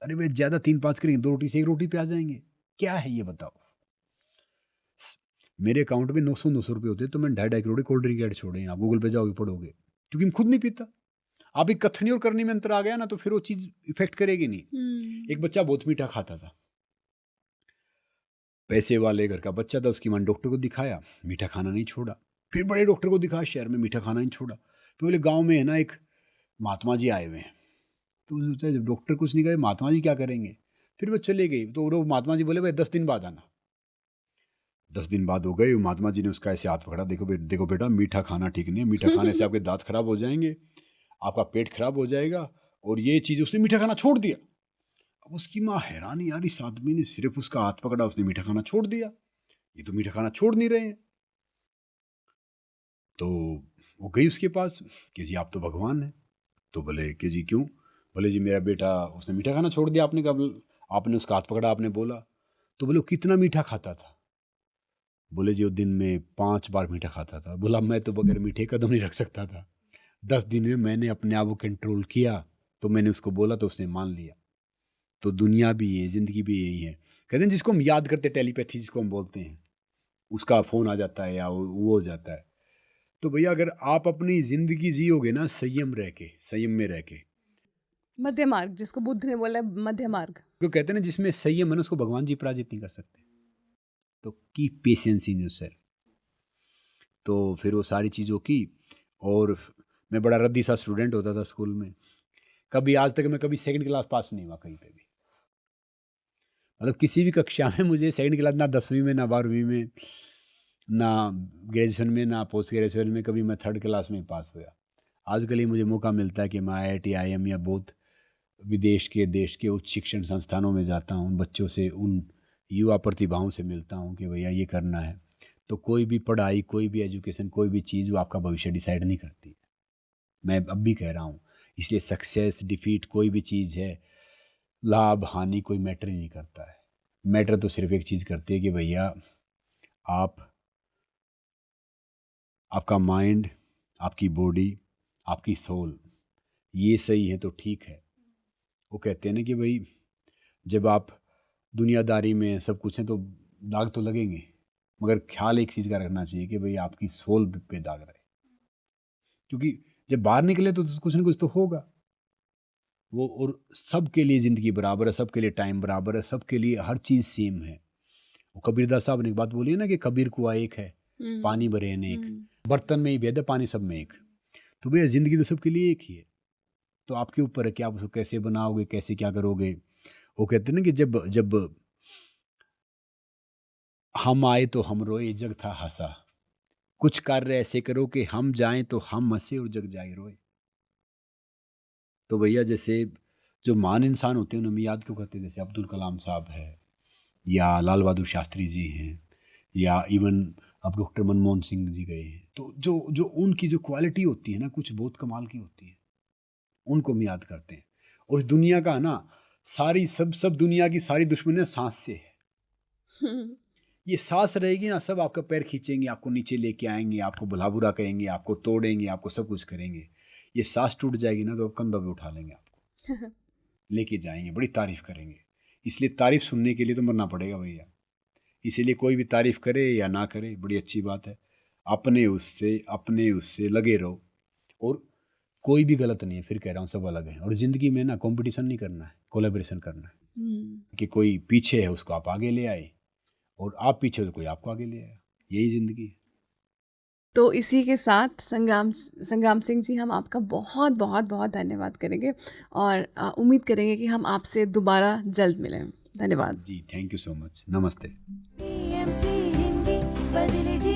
अरे भाई ज़्यादा 3-5 करेंगे, 2 रोटी से 1 रोटी पे आ जाएंगे। क्या है ये बताओ? मेरे अकाउंट में 900 रुपये होते तो मैं 2.5 करोड़ कोल्ड ड्रिंक ऐड छोड़े हैं। आप गूगल पे जाओगे पढ़ोगे, क्योंकि मैं खुद नहीं पीता। आप एक कथनी और करनी में अंतर आ गया ना, तो फिर वो चीज़ इफेक्ट करेगी नहीं। एक बच्चा बहुत मीठा खाता था, पैसे वाले घर का बच्चा था, उसकी मां ने डॉक्टर को दिखाया, मीठा खाना नहीं छोड़ा। फिर बड़े डॉक्टर को दिखाया शहर में, मीठा खाना नहीं छोड़ा। फिर बोले गाँव में है ना एक महात्मा जी आए हुए हैं, तो सोचा जब डॉक्टर कुछ नहीं करे, महात्मा जी क्या करेंगे। फिर वो चले गई, तो वो महात्मा जी बोले भाई 10 दिन बाद आना। 10 दिन बाद हो गए, महात्मा जी ने उसका ऐसे हाथ पकड़ा, देखो बेटा, मीठा खाना ठीक नहीं है, मीठा खाने से आपके दांत खराब हो जाएंगे, आपका पेट खराब हो जाएगा, और ये चीज़। उसने मीठा खाना छोड़ दिया। अब उसकी माँ हैरान, यार इस आदमी ने सिर्फ उसका हाथ पकड़ा, उसने मीठा खाना छोड़ दिया, ये तो मीठा खाना छोड़ नहीं रहे हैं। तो वो गई उसके पास कि जी आप तो भगवान हैं। तो बोले कि जी क्यों? बोले जी मेरा बेटा, उसने मीठा खाना छोड़ दिया, आपने उसका हाथ पकड़ा, आपने बोला। तो बोले कितना मीठा खाता था? बोले जी वो दिन में 5 बार मीठा खाता था। बोला मैं तो बगैर मीठे कदम नहीं रख सकता था। 10 दिन में मैंने अपने आप को कंट्रोल किया, तो मैंने उसको बोला तो उसने मान लिया। तो दुनिया भी ये, ज़िंदगी भी यही है। कहते हैं जिसको हम याद करते, टेलीपैथी जिसको हम बोलते हैं, उसका फ़ोन आ जाता है या वो हो जाता है। तो भैया अगर आप अपनी ज़िंदगी जियोगे ना संयम में रह के, मध्य मार्ग, जिसको बुद्ध ने बोला मध्य मार्ग, तो कहते हैं ना जिसमें संयम है ना, उसको भगवान जी पराजित नहीं कर सकते। तो कीप पेशेंस इन योरसेल्फ। तो फिर वो सारी चीज़ों की। और मैं बड़ा रद्दी सा स्टूडेंट होता था स्कूल में। कभी आज तक मैं कभी 2nd क्लास पास नहीं हुआ कहीं पे भी। मतलब किसी भी कक्षा में मुझे 2nd क्लास, ना 10वीं में, ना 12वीं में, ना ग्रेजुएशन में, ना पोस्ट ग्रेजुएशन में, कभी मैं 3rd क्लास में पास हुआ। आजकल ही मुझे मौका मिलता है कि मैं IIT IIM या बहुत देश के उच्च शिक्षण संस्थानों में जाता हूँ, उन बच्चों से, उन युवा प्रतिभाओं से मिलता हूँ कि भैया ये करना है। तो कोई भी पढ़ाई, कोई भी एजुकेशन, कोई भी चीज़ वो आपका भविष्य डिसाइड नहीं करती। मैं अब भी कह रहा हूँ, इसलिए सक्सेस डिफीट कोई भी चीज़ है, लाभ हानि कोई मैटर ही नहीं करता है। मैटर तो सिर्फ एक चीज़ करती है कि भैया आपका माइंड, आपकी बॉडी, आपकी सोल ये सही है तो ठीक है। वो कहते हैं ना कि भाई जब आप दुनियादारी में सब कुछ है तो दाग तो लगेंगे, मगर ख्याल एक चीज़ का रखना चाहिए कि भाई आपकी सोल पे दाग रहे, क्योंकि जब बाहर निकले तो कुछ ना कुछ तो होगा वो। और सबके लिए ज़िंदगी बराबर है, सबके लिए टाइम बराबर है, सबके लिए हर चीज़ सेम है। वो कबीरदास साहब ने एक बात बोली है ना कि कबीर कुआ एक है, पानी भरे अनेक, बर्तन में ही भेद है, पानी सब में एक। तो भैया ज़िंदगी तो सबके लिए एक ही है, तो आपके ऊपर है कि आप उसको कैसे बनाओगे, कैसे क्या करोगे। वो कहते हैं ना कि जब हम आए तो हम रोए, जग था हंसा, कुछ कार्य ऐसे करो कि हम जाएं तो हम हंसे और जग जाए रोए। तो भैया जैसे जो महान इंसान होते हैं उन्हें हम याद क्यों करते हैं, जैसे अब्दुल कलाम साहब है या लाल बहादुर शास्त्री जी हैं या इवन अब डॉक्टर मनमोहन सिंह जी गए हैं, तो जो उनकी जो क्वालिटी होती है ना कुछ बहुत कमाल की होती है, उनको हम याद करते हैं। और इस दुनिया का ना सारी सब दुनिया की सारी दुश्मनी सांस से है। ये सांस रहेगी ना, सब आपका पैर खींचेंगे, आपको नीचे लेके आएंगे, आपको भला बुरा कहेंगे, आपको तोड़ेंगे, आपको सब कुछ करेंगे। ये सांस टूट जाएगी ना तो कंधा पे उठा लेंगे, आपको लेके जाएंगे, बड़ी तारीफ करेंगे। इसलिए तारीफ सुनने के लिए तो मरना पड़ेगा भैया। इसीलिए कोई भी तारीफ करे या ना करे बड़ी अच्छी बात है, अपने उससे लगे रहो। और कोई भी गलत नहीं है, फिर कह रहा हूँ सब अलग है। और ज़िंदगी में ना कंपटीशन नहीं करना है, कोलैबोरेशन करना है कि कोई पीछे है उसको आप आगे ले आए और आप पीछे हो तो कोई आपको आगे ले आया, यही ज़िंदगी है। तो इसी के साथ संग्राम सिंह जी, हम आपका बहुत बहुत बहुत धन्यवाद करेंगे और उम्मीद करेंगे कि हम आपसे दोबारा जल्द मिलें। धन्यवाद जी, थैंक यू सो मच, नमस्ते। PMC हिंदी बदले जी